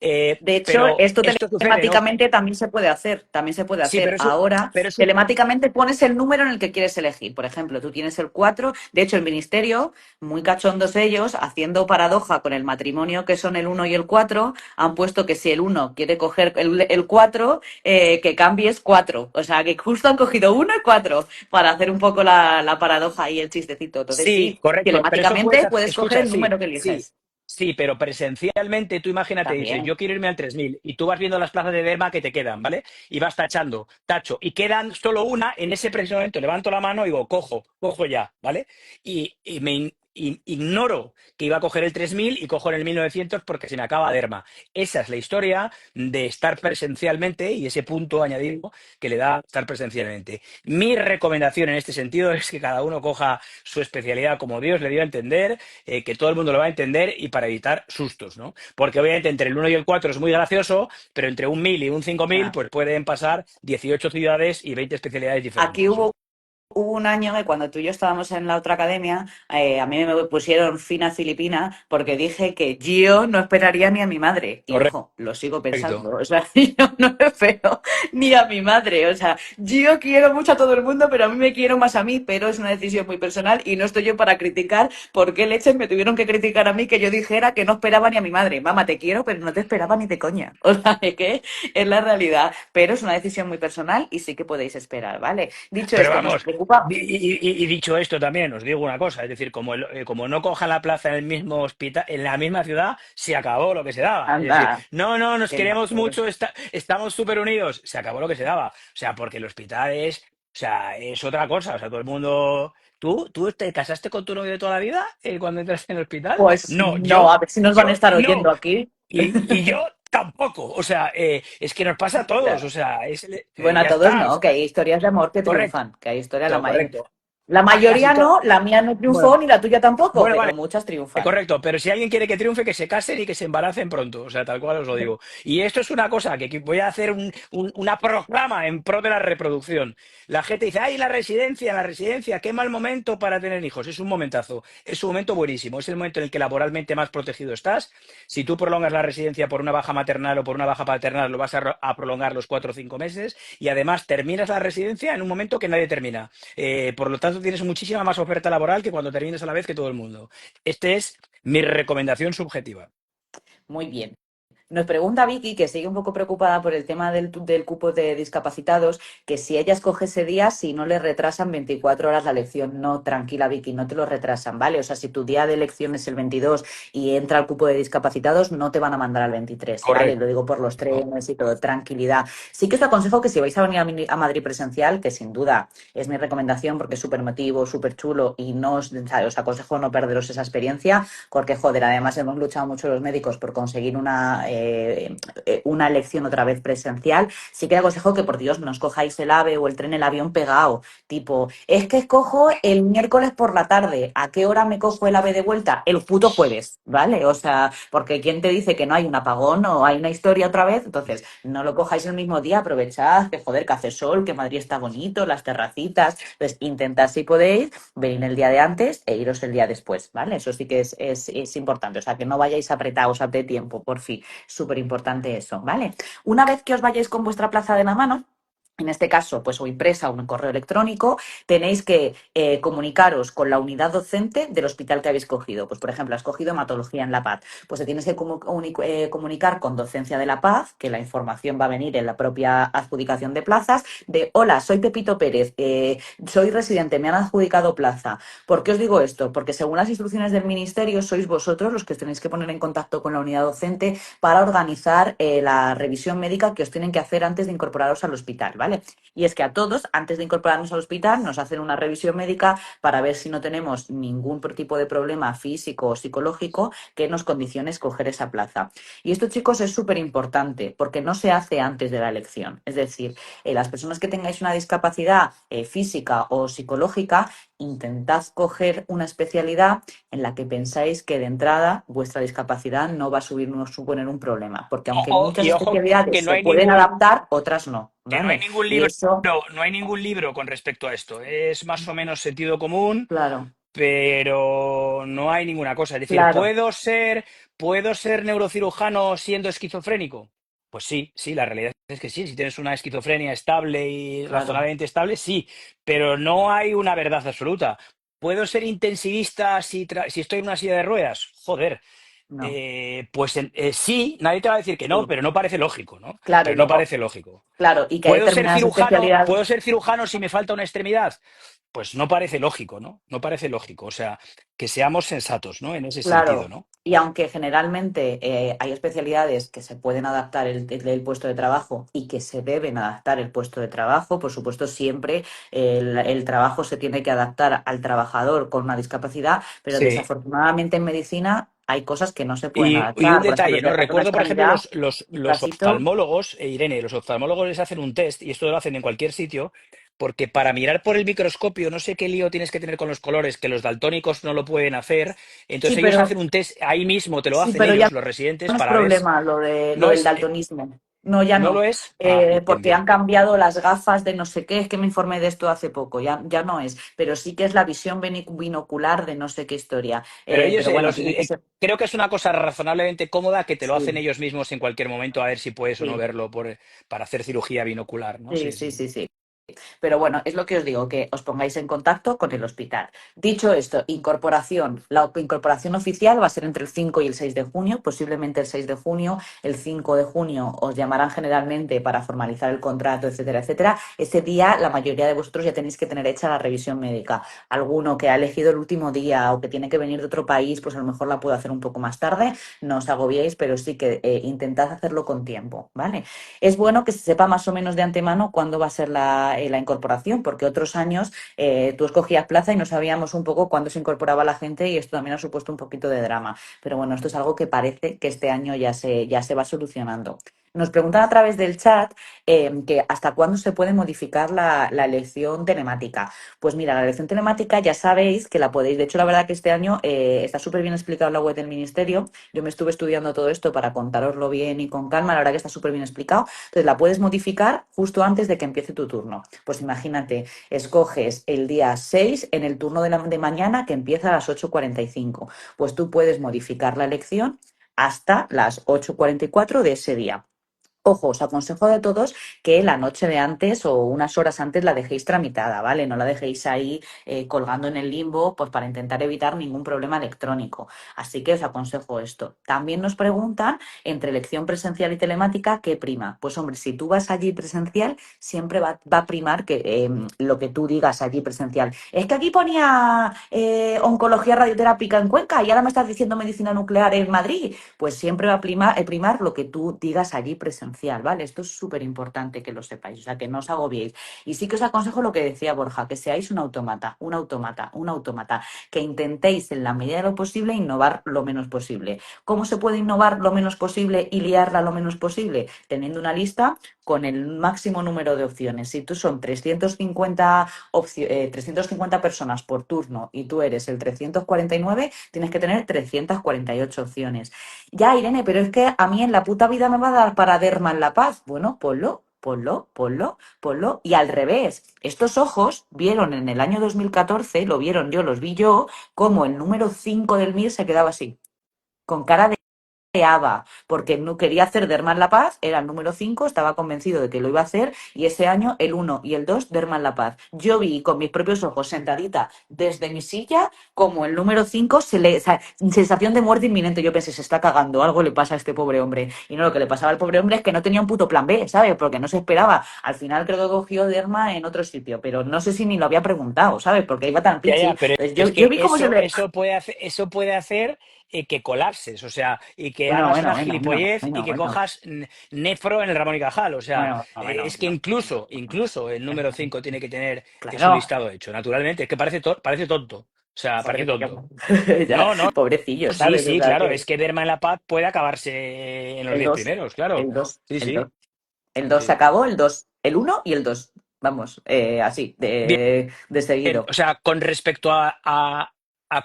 Speaker 1: De hecho,
Speaker 2: Pero
Speaker 1: esto
Speaker 2: esto sucede, ¿no?
Speaker 1: telemáticamente también se puede hacer, también se puede
Speaker 2: Sí,
Speaker 1: hacer. Ahora,
Speaker 2: pero eso,
Speaker 1: telemáticamente pones el número en el que quieres elegir. Por ejemplo, tú tienes el 4. De hecho, el ministerio, muy cachondos ellos, haciendo paradoja con el matrimonio que son el 1 y el 4, han puesto que si el 1 quiere coger el 4, que cambies 4. O sea, que justo han cogido 1 y 4 para hacer un poco la paradoja y el chistecito. Entonces,
Speaker 2: sí,
Speaker 1: sí,
Speaker 2: correcto, pero eso puedes
Speaker 1: telemáticamente
Speaker 2: hacer,
Speaker 1: puedes coger
Speaker 2: escucha,
Speaker 1: el
Speaker 2: sí,
Speaker 1: número que
Speaker 2: sí,
Speaker 1: eliges.
Speaker 2: sí, pero presencialmente tú imagínate, dices,
Speaker 1: También.
Speaker 2: yo quiero irme al 3000 y tú vas viendo las plazas de derma que te quedan, ¿vale? Y vas tachando, tacho, y quedan solo una, en ese preciso momento levanto la mano y digo, cojo ya, ¿vale? Y ignoro que iba a coger el 3000 y cojo en el 1900 porque se me acaba derma. Esa es la historia de estar presencialmente y ese punto añadido que le da estar presencialmente. Mi recomendación en este sentido es que cada uno coja su especialidad como Dios le dio a entender, que todo el mundo lo va a entender y para evitar sustos, ¿no? Porque obviamente entre el 1 y el 4 es muy gracioso, pero entre un 1000 y un 5000
Speaker 1: Ya.
Speaker 2: pues pueden pasar 18 ciudades y 20 especialidades
Speaker 1: Aquí
Speaker 2: diferentes,
Speaker 1: hubo
Speaker 2: ¿no?
Speaker 1: Hubo un año que cuando tú y yo estábamos en la otra academia, a mí me pusieron fina filipina porque dije que yo no esperaría ni a mi madre. Y ojo, lo sigo
Speaker 2: Correcto.
Speaker 1: pensando. O sea, yo no espero ni a mi madre. O sea, yo quiero mucho a todo el mundo, pero a mí me quiero más a mí, pero es una decisión muy personal y no estoy yo para criticar por qué leches me tuvieron que criticar a mí que yo dijera que no esperaba ni a mi madre. Mamá, te quiero, pero no te esperaba ni de coña. O sea, es que es la realidad. Pero es una decisión muy personal y sí que podéis esperar, ¿vale? Dicho
Speaker 2: Pero
Speaker 1: esto, nos
Speaker 2: vamos,
Speaker 1: preocupa.
Speaker 2: y dicho esto también, os digo una cosa, es decir, como no cojan la plaza en el mismo hospital, en la misma ciudad, se acabó lo que se daba. Es decir,
Speaker 1: Anda,
Speaker 2: no, no, nos
Speaker 1: que no.
Speaker 2: queremos mucho, estamos súper unidos, se acabó lo que se daba. O sea, porque el hospital o sea, es otra cosa. O sea, todo el mundo. ¿Tú te casaste con tu novio de toda la vida cuando entraste en el hospital?
Speaker 1: Pues
Speaker 2: No,
Speaker 1: no, a ver si nos van a
Speaker 2: yo
Speaker 1: estar
Speaker 2: no.
Speaker 1: oyendo aquí.
Speaker 2: Y yo tampoco. O sea, es que nos pasa a todos. O
Speaker 1: Ya.
Speaker 2: sea,
Speaker 1: Bueno, a
Speaker 2: ya
Speaker 1: todos
Speaker 2: está. O
Speaker 1: no,
Speaker 2: sea,
Speaker 1: que hay historias de amor que
Speaker 2: correcto,
Speaker 1: triunfan, que hay historias,
Speaker 2: correcto.
Speaker 1: la
Speaker 2: Casi
Speaker 1: mayoría
Speaker 2: todo.
Speaker 1: no, la mía no triunfó
Speaker 2: Bueno,
Speaker 1: ni la tuya tampoco,
Speaker 2: bueno,
Speaker 1: pero
Speaker 2: vale.
Speaker 1: muchas triunfan.
Speaker 2: Correcto, pero si alguien quiere que triunfe, que se casen y que se embaracen pronto, o sea, tal cual os lo digo. Y esto es una cosa que voy a hacer una proclama en pro de la reproducción. La gente dice, ay, la residencia, qué mal momento para tener hijos. Es un momentazo, es un momento buenísimo, es el momento en el que laboralmente más protegido estás. Si tú prolongas la residencia por una baja maternal o por una baja paternal, lo vas a prolongar los 4 o 5 meses y además terminas la residencia en un momento que nadie termina. Por lo tanto, tienes muchísima más oferta laboral que cuando termines a la vez que todo el mundo. Este es mi recomendación subjetiva.
Speaker 1: Muy bien. Nos pregunta Vicky, que sigue un poco preocupada por el tema del cupo de discapacitados, que si ella escoge ese día, si no le retrasan 24 horas la elección. No, tranquila Vicky, no te lo retrasan, ¿vale? O sea, si tu día de elección es el 22 y entra el cupo de discapacitados, no te van a mandar al 23, ¿vale?
Speaker 2: Correcto.
Speaker 1: Lo digo por los trenes y todo, tranquilidad. Sí que os aconsejo que si vais a venir a Madrid presencial, que sin duda es mi recomendación porque es súper motivo, súper chulo y no os aconsejo no perderos esa experiencia, porque joder, además hemos luchado mucho los médicos por conseguir una elección otra vez presencial. Sí que aconsejo que por Dios no os cojáis el AVE o el tren, el avión pegado, tipo, es que escojo el miércoles por la tarde, ¿a qué hora me cojo el AVE de vuelta? El puto jueves, ¿vale? O sea, porque ¿quién te dice que no hay un apagón o hay una historia otra vez? Entonces, no lo cojáis el mismo día, aprovechad que joder, que hace sol, que Madrid está bonito, las terracitas, entonces intentad si podéis venir el día de antes e iros el día después, ¿vale? Eso sí que es importante, o sea, que no vayáis apretados de tiempo, por fin, súper importante eso, ¿vale? Una vez que os vayáis con vuestra plaza de la mano, en este caso, pues o impresa o un correo electrónico, tenéis que comunicaros con la unidad docente del hospital que habéis cogido. Pues, por ejemplo, has cogido hematología en La Paz. Pues te tienes que comunicar con docencia de La Paz, que la información va a venir en la propia adjudicación de plazas, de, hola, soy Pepito Pérez, soy residente, me han adjudicado plaza. ¿Por qué os digo esto? Porque según las instrucciones del ministerio, sois vosotros los que os tenéis que poner en contacto con la unidad docente para organizar la revisión médica que os tienen que hacer antes de incorporaros al hospital, ¿vale? Y es que a todos, antes de incorporarnos al hospital, nos hacen una revisión médica para ver si no tenemos ningún tipo de problema físico o psicológico que nos condicione escoger esa plaza. Y esto, chicos, es súper importante porque no se hace antes de la elección. Es decir, las personas que tengáis una discapacidad física o psicológica, intentad coger una especialidad en la que pensáis que de entrada vuestra discapacidad no va a suponer un problema, porque aunque
Speaker 2: Ojo,
Speaker 1: muchas
Speaker 2: y ojo
Speaker 1: especialidades
Speaker 2: que no
Speaker 1: se
Speaker 2: hay
Speaker 1: pueden
Speaker 2: ningún,
Speaker 1: adaptar, otras no,
Speaker 2: que no hay
Speaker 1: ¿vale?
Speaker 2: ningún
Speaker 1: Y
Speaker 2: libro,
Speaker 1: eso,
Speaker 2: no hay ningún libro con respecto a esto. Es más o menos sentido común,
Speaker 1: claro,
Speaker 2: pero no hay ninguna cosa. Es decir,
Speaker 1: claro,
Speaker 2: ¿puedo ser neurocirujano siendo esquizofrénico? Pues sí, sí, la realidad es que sí. Si tienes una esquizofrenia estable y
Speaker 1: claro,
Speaker 2: razonablemente estable, sí, pero no hay una verdad absoluta. ¿Puedo ser intensivista si estoy en una silla de ruedas? Joder.
Speaker 1: no,
Speaker 2: Sí, nadie te va a decir que no,
Speaker 1: sí,
Speaker 2: pero no parece lógico, ¿no?
Speaker 1: claro,
Speaker 2: Pero no parece lógico.
Speaker 1: claro, y que hay
Speaker 2: ¿Puedo ser
Speaker 1: determinadas
Speaker 2: cirujano?
Speaker 1: especialidades.
Speaker 2: ¿Puedo ser cirujano si me falta una extremidad? Pues no parece lógico, ¿no? No parece lógico. O sea, que seamos sensatos, ¿no? En ese sentido,
Speaker 1: Claro,
Speaker 2: ¿no?
Speaker 1: y aunque generalmente hay especialidades que se pueden adaptar el puesto de trabajo y que se deben adaptar el puesto de trabajo, por supuesto siempre el trabajo se tiene que adaptar al trabajador con una discapacidad, pero
Speaker 2: Sí.
Speaker 1: desafortunadamente en medicina hay cosas que no se pueden
Speaker 2: Y un
Speaker 1: adaptar. Por ejemplo,
Speaker 2: detalle,
Speaker 1: si te
Speaker 2: ¿no?
Speaker 1: falta una
Speaker 2: Recuerdo, por ejemplo,
Speaker 1: extremidad, un
Speaker 2: los
Speaker 1: bracito,
Speaker 2: oftalmólogos, Irene, los oftalmólogos les hacen un test, y esto lo hacen en cualquier sitio, porque para mirar por el microscopio, no sé qué lío tienes que tener con los colores, que los daltónicos no lo pueden hacer,
Speaker 1: sí,
Speaker 2: entonces ellos
Speaker 1: pero
Speaker 2: hacen un test, ahí mismo te lo
Speaker 1: sí,
Speaker 2: hacen
Speaker 1: pero ya
Speaker 2: ellos, los residentes,
Speaker 1: no es
Speaker 2: para ver,
Speaker 1: problema lo
Speaker 2: no
Speaker 1: del
Speaker 2: es,
Speaker 1: daltonismo. No, ya
Speaker 2: ¿No lo
Speaker 1: no,
Speaker 2: es? Ah, bien,
Speaker 1: porque
Speaker 2: bien.
Speaker 1: han cambiado las gafas de no sé qué, es que me informé de esto hace poco, ya no es, pero sí que es la visión binocular de no sé qué historia.
Speaker 2: Pero ellos,
Speaker 1: Pero bueno, tiene que ser,
Speaker 2: creo que es una cosa razonablemente cómoda que te lo hacen
Speaker 1: sí,
Speaker 2: ellos mismos en cualquier momento a ver si puedes o no
Speaker 1: sí,
Speaker 2: verlo para hacer cirugía binocular, ¿no?
Speaker 1: sí,
Speaker 2: Sí,
Speaker 1: sí,
Speaker 2: sí.
Speaker 1: sí, sí. Pero bueno, es lo que os digo, que os pongáis en contacto con el hospital. Dicho esto, incorporación. La incorporación oficial va a ser entre el 5 y el 6 de junio, posiblemente el 6 de junio. El 5 de junio os llamarán generalmente para formalizar el contrato, etcétera, etcétera. Ese día la mayoría de vosotros ya tenéis que tener hecha la revisión médica. Alguno que ha elegido el último día o que tiene que venir de otro país, pues a lo mejor la puedo hacer un poco más tarde. No os agobiéis, pero sí que intentad hacerlo con tiempo, ¿vale? Es bueno que se sepa más o menos de antemano cuándo va a ser la incorporación, porque otros años tú escogías plaza y no sabíamos un poco cuándo se incorporaba la gente y esto también ha supuesto un poquito de drama. Pero bueno, esto es algo que parece que este año ya se va solucionando. Nos preguntan a través del chat que hasta cuándo se puede modificar la elección telemática. Pues mira, la elección telemática ya sabéis que la podéis, de hecho la verdad que este año está súper bien explicado en la web del Ministerio. Yo me estuve estudiando todo esto para contároslo bien y con calma, la verdad que está súper bien explicado. Entonces la puedes modificar justo antes de que empiece tu turno. Pues imagínate, escoges el día 6 en el turno de mañana que empieza a las 8:45. Pues tú puedes modificar la elección hasta las 8:44 de ese día. Ojo, os aconsejo de todos que la noche de antes o unas horas antes la dejéis tramitada, ¿vale? No la dejéis ahí colgando en el limbo, pues para intentar evitar ningún problema electrónico. Así que os aconsejo esto. También nos preguntan entre elección presencial y telemática, ¿qué prima? Pues hombre, si tú vas allí presencial, siempre va a primar que lo que tú digas allí presencial. Es que aquí ponía oncología radioterápica en Cuenca y ahora me estás diciendo medicina nuclear en Madrid, pues siempre va a primar lo que tú digas allí presencial, ¿vale? Esto es súper importante que lo sepáis, o sea, que no os agobiéis. Y sí que os aconsejo lo que decía Borja, que seáis un autómata, un autómata, un autómata, que intentéis en la medida de lo posible innovar lo menos posible. ¿Cómo se puede innovar lo menos posible y liarla lo menos posible? Teniendo una lista con el máximo número de opciones. Si tú son 350 personas por turno y tú eres el 349, tienes que tener 348 opciones. Ya, Irene, pero es que a mí en la puta vida me va a dar para Derman La Paz. Bueno, ponlo, ponlo, ponlo, ponlo. Y al revés, estos ojos vieron en el año 2014, lo vieron yo, los vi yo, como el número 5 del MIR se quedaba así, con cara de ABA, porque no quería hacer Derman La Paz, era el número 5, estaba convencido de que lo iba a hacer, y ese año el uno y el 2 Derman La Paz. Yo vi con mis propios ojos, sentadita desde mi silla, como el número 5 o sea, sensación de muerte inminente. Yo pensé, se está cagando, algo le pasa a este pobre hombre. Y no, lo que le pasaba al pobre hombre es que no tenía un puto plan B, ¿sabes? Porque no se esperaba. Al final creo que cogió Derma en otro sitio, pero no sé si ni lo había preguntado, ¿sabes? Porque iba tan
Speaker 2: Ya,
Speaker 1: pichi.
Speaker 2: ya, pero
Speaker 1: Entonces
Speaker 2: es
Speaker 1: yo
Speaker 2: que
Speaker 1: vi cómo se le...
Speaker 2: eso puede hacer que colapses, o sea, y que
Speaker 1: Bueno,
Speaker 2: hagas
Speaker 1: bueno,
Speaker 2: una
Speaker 1: bueno, bueno,
Speaker 2: gilipollez y
Speaker 1: bueno,
Speaker 2: que
Speaker 1: bueno.
Speaker 2: cojas nefro en el Ramón y Cajal. O sea,
Speaker 1: Bueno, bueno,
Speaker 2: es que
Speaker 1: bueno,
Speaker 2: incluso el número 5 tiene que tener su
Speaker 1: claro,
Speaker 2: listado hecho. Naturalmente, es que parece tonto. O sea, parece
Speaker 1: joder,
Speaker 2: tonto.
Speaker 1: ya,
Speaker 2: No, no,
Speaker 1: pobrecillo,
Speaker 2: sí,
Speaker 1: ¿sabes? O
Speaker 2: sí,
Speaker 1: sea,
Speaker 2: claro,
Speaker 1: que
Speaker 2: es que Derma en la Paz puede acabarse en los
Speaker 1: el
Speaker 2: 10
Speaker 1: dos,
Speaker 2: primeros, claro.
Speaker 1: el 2,
Speaker 2: Sí,
Speaker 1: el 2,
Speaker 2: sí,
Speaker 1: el 2 se
Speaker 2: sí.
Speaker 1: acabó, el 2, el uno y el 2, vamos, así, de seguido.
Speaker 2: O sea, con respecto a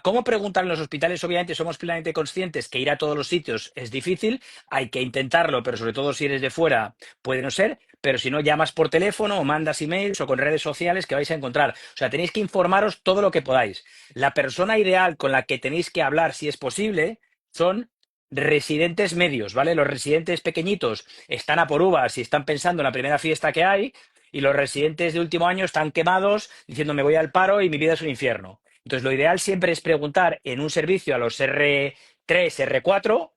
Speaker 2: cómo preguntar en los hospitales, obviamente somos plenamente conscientes que ir a todos los sitios es difícil, hay que intentarlo, pero sobre todo si eres de fuera puede no ser, pero si no, llamas por teléfono o mandas emails o con redes sociales que vais a encontrar. O sea, tenéis que informaros todo lo que podáis. La persona ideal con la que tenéis que hablar, si es posible, son residentes medios, ¿vale? Los residentes pequeñitos están a por uvas y están pensando en la primera fiesta que hay, y los residentes de último año están quemados diciendo me voy al paro y mi vida es un infierno. Entonces, lo ideal siempre es preguntar en un servicio a los R3, R4,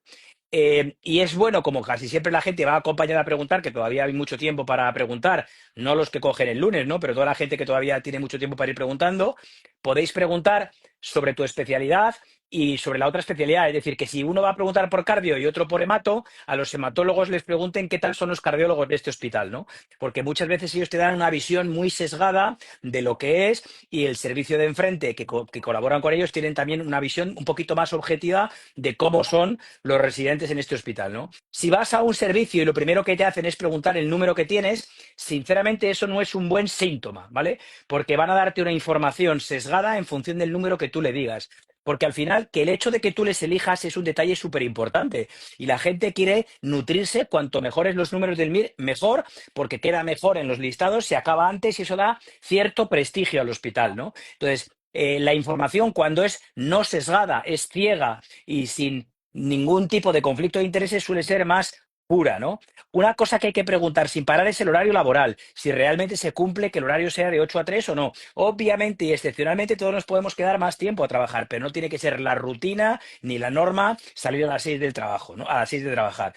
Speaker 2: y es bueno, como casi siempre la gente va acompañada a preguntar, que todavía hay mucho tiempo para preguntar, no los que cogen el lunes, ¿no? Pero toda la gente que todavía tiene mucho tiempo para ir preguntando, podéis preguntar sobre tu especialidad y sobre la otra especialidad. Es decir, que si uno va a preguntar por cardio y otro por hemato, a los hematólogos les pregunten qué tal son los cardiólogos de este hospital, ¿no? Porque muchas veces ellos te dan una visión muy sesgada de lo que es, y el servicio de enfrente que colaboran con ellos tienen también una visión un poquito más objetiva de cómo son los residentes en este hospital, ¿no? Si vas a un servicio y lo primero que te hacen es preguntar el número que tienes, sinceramente eso no es un buen síntoma, ¿vale? Porque van a darte una información sesgada en función del número que tú le digas. porque al final que el hecho de que tú les elijas es un detalle súper importante y la gente quiere nutrirse, cuanto mejores los números del MIR, mejor, porque queda mejor en los listados, se acaba antes y eso da cierto prestigio al hospital, ¿no? Entonces, la información cuando es no sesgada, es ciega y sin ningún tipo de conflicto de intereses suele ser más pura, ¿no? Una cosa que hay que preguntar sin parar es el horario laboral, si realmente se cumple que el horario sea de 8 a 3 o no. Obviamente y excepcionalmente todos nos podemos quedar más tiempo a trabajar, pero no tiene que ser la rutina ni la norma salir a las 6 del trabajo, ¿no? A las 6 de trabajar.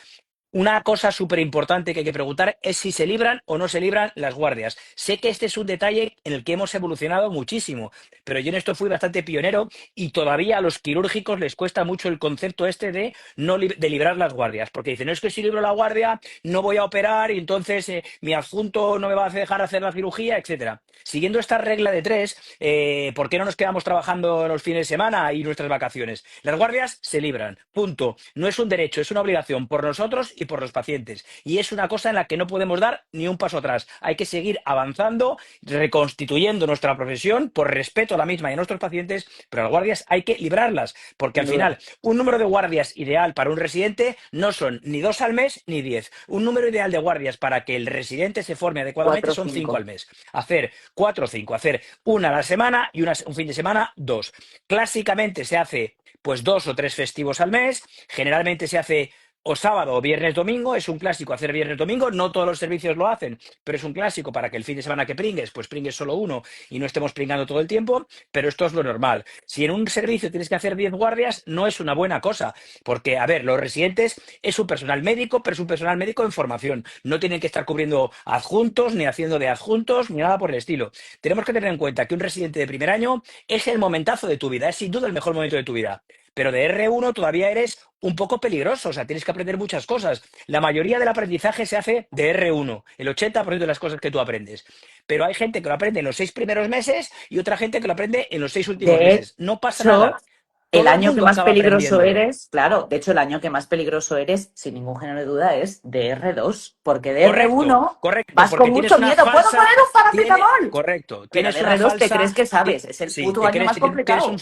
Speaker 2: Una cosa súper importante que hay que preguntar es si se libran o no se libran las guardias. Sé que este es un detalle en el que hemos evolucionado muchísimo, pero yo en esto fui bastante pionero y todavía a los quirúrgicos les cuesta mucho el concepto este de no de librar las guardias, porque dicen, no es que si libro la guardia no voy a operar y entonces mi adjunto no me va a dejar hacer la cirugía, etcétera. Siguiendo esta regla de tres, ¿por qué no nos quedamos trabajando los fines de semana y nuestras vacaciones? Las guardias se libran, punto. No es un derecho, es una obligación por nosotros y por los pacientes. Y es una cosa en la que no podemos dar ni un paso atrás. Hay que seguir avanzando, reconstituyendo nuestra profesión por respeto a la misma y a nuestros pacientes, pero las guardias hay que librarlas, porque al
Speaker 1: Sin duda.
Speaker 2: final un número de guardias ideal para un residente no son ni 2 al mes ni 10. Un número ideal de guardias para que el residente se forme adecuadamente
Speaker 1: Cuatro o
Speaker 2: son 5
Speaker 1: cinco.
Speaker 2: al mes. Hacer 4 o 5, hacer una a la semana y un fin de semana 2. Clásicamente se hace pues 2 o 3 festivos al mes, generalmente se hace o sábado o viernes domingo, es un clásico hacer viernes domingo, no todos los servicios lo hacen, pero es un clásico para que el fin de semana que pringues, pues pringues solo uno y no estemos pringando todo el tiempo, pero esto es lo normal. Si en un servicio tienes que hacer 10 guardias, no es una buena cosa, porque, a ver, los residentes es un personal médico, pero es un personal médico en formación, no tienen que estar cubriendo adjuntos, ni haciendo de adjuntos, ni nada por el estilo. Tenemos que tener en cuenta que un residente de primer año es el momentazo de tu vida, es sin duda el mejor momento de tu vida. Pero de R1 todavía eres un poco peligroso, o sea, tienes que aprender muchas cosas. La mayoría del aprendizaje se hace de R1, el 80% de las cosas que tú aprendes. Pero hay gente que lo aprende en los 6 primeros meses y otra gente que lo aprende en los 6 últimos
Speaker 1: De
Speaker 2: meses. No pasa
Speaker 1: hecho,
Speaker 2: nada.
Speaker 1: el
Speaker 2: Todo el
Speaker 1: año que
Speaker 2: mundo
Speaker 1: más
Speaker 2: acaba
Speaker 1: peligroso
Speaker 2: aprendiendo.
Speaker 1: eres, claro, de hecho el año que más peligroso eres, sin ningún género de duda, es de R2, porque de
Speaker 2: Correcto,
Speaker 1: R1
Speaker 2: correcto,
Speaker 1: vas con
Speaker 2: porque tienes
Speaker 1: mucho
Speaker 2: una
Speaker 1: miedo. ¿Puedo
Speaker 2: falsa,
Speaker 1: poner un paracetamol?
Speaker 2: correcto,
Speaker 1: Pero de
Speaker 2: tienes una
Speaker 1: R2 te
Speaker 2: falsa,
Speaker 1: crees que sabes, es el
Speaker 2: sí,
Speaker 1: puto año más
Speaker 2: tienes
Speaker 1: complicado.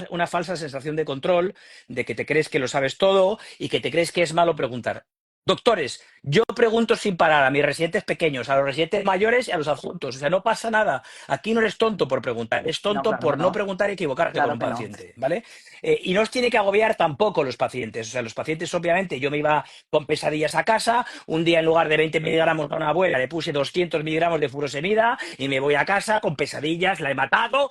Speaker 2: una falsa sensación de control, de que te crees que lo sabes todo y que te crees que es malo preguntar. Doctores, yo pregunto sin parar a mis residentes pequeños, a los residentes mayores y a los adjuntos. O sea, no pasa nada. Aquí no eres tonto por preguntar, eres
Speaker 1: No,
Speaker 2: tonto
Speaker 1: claro que
Speaker 2: por no
Speaker 1: no,
Speaker 2: preguntar y equivocarte con
Speaker 1: claro
Speaker 2: un
Speaker 1: que no.
Speaker 2: paciente, ¿vale? Y no os tiene que agobiar tampoco los pacientes. O sea, los pacientes, obviamente, yo me iba con pesadillas a casa, un día en lugar de 20 miligramos a una abuela le puse 200 miligramos de furosemida y me voy a casa con pesadillas, la he matado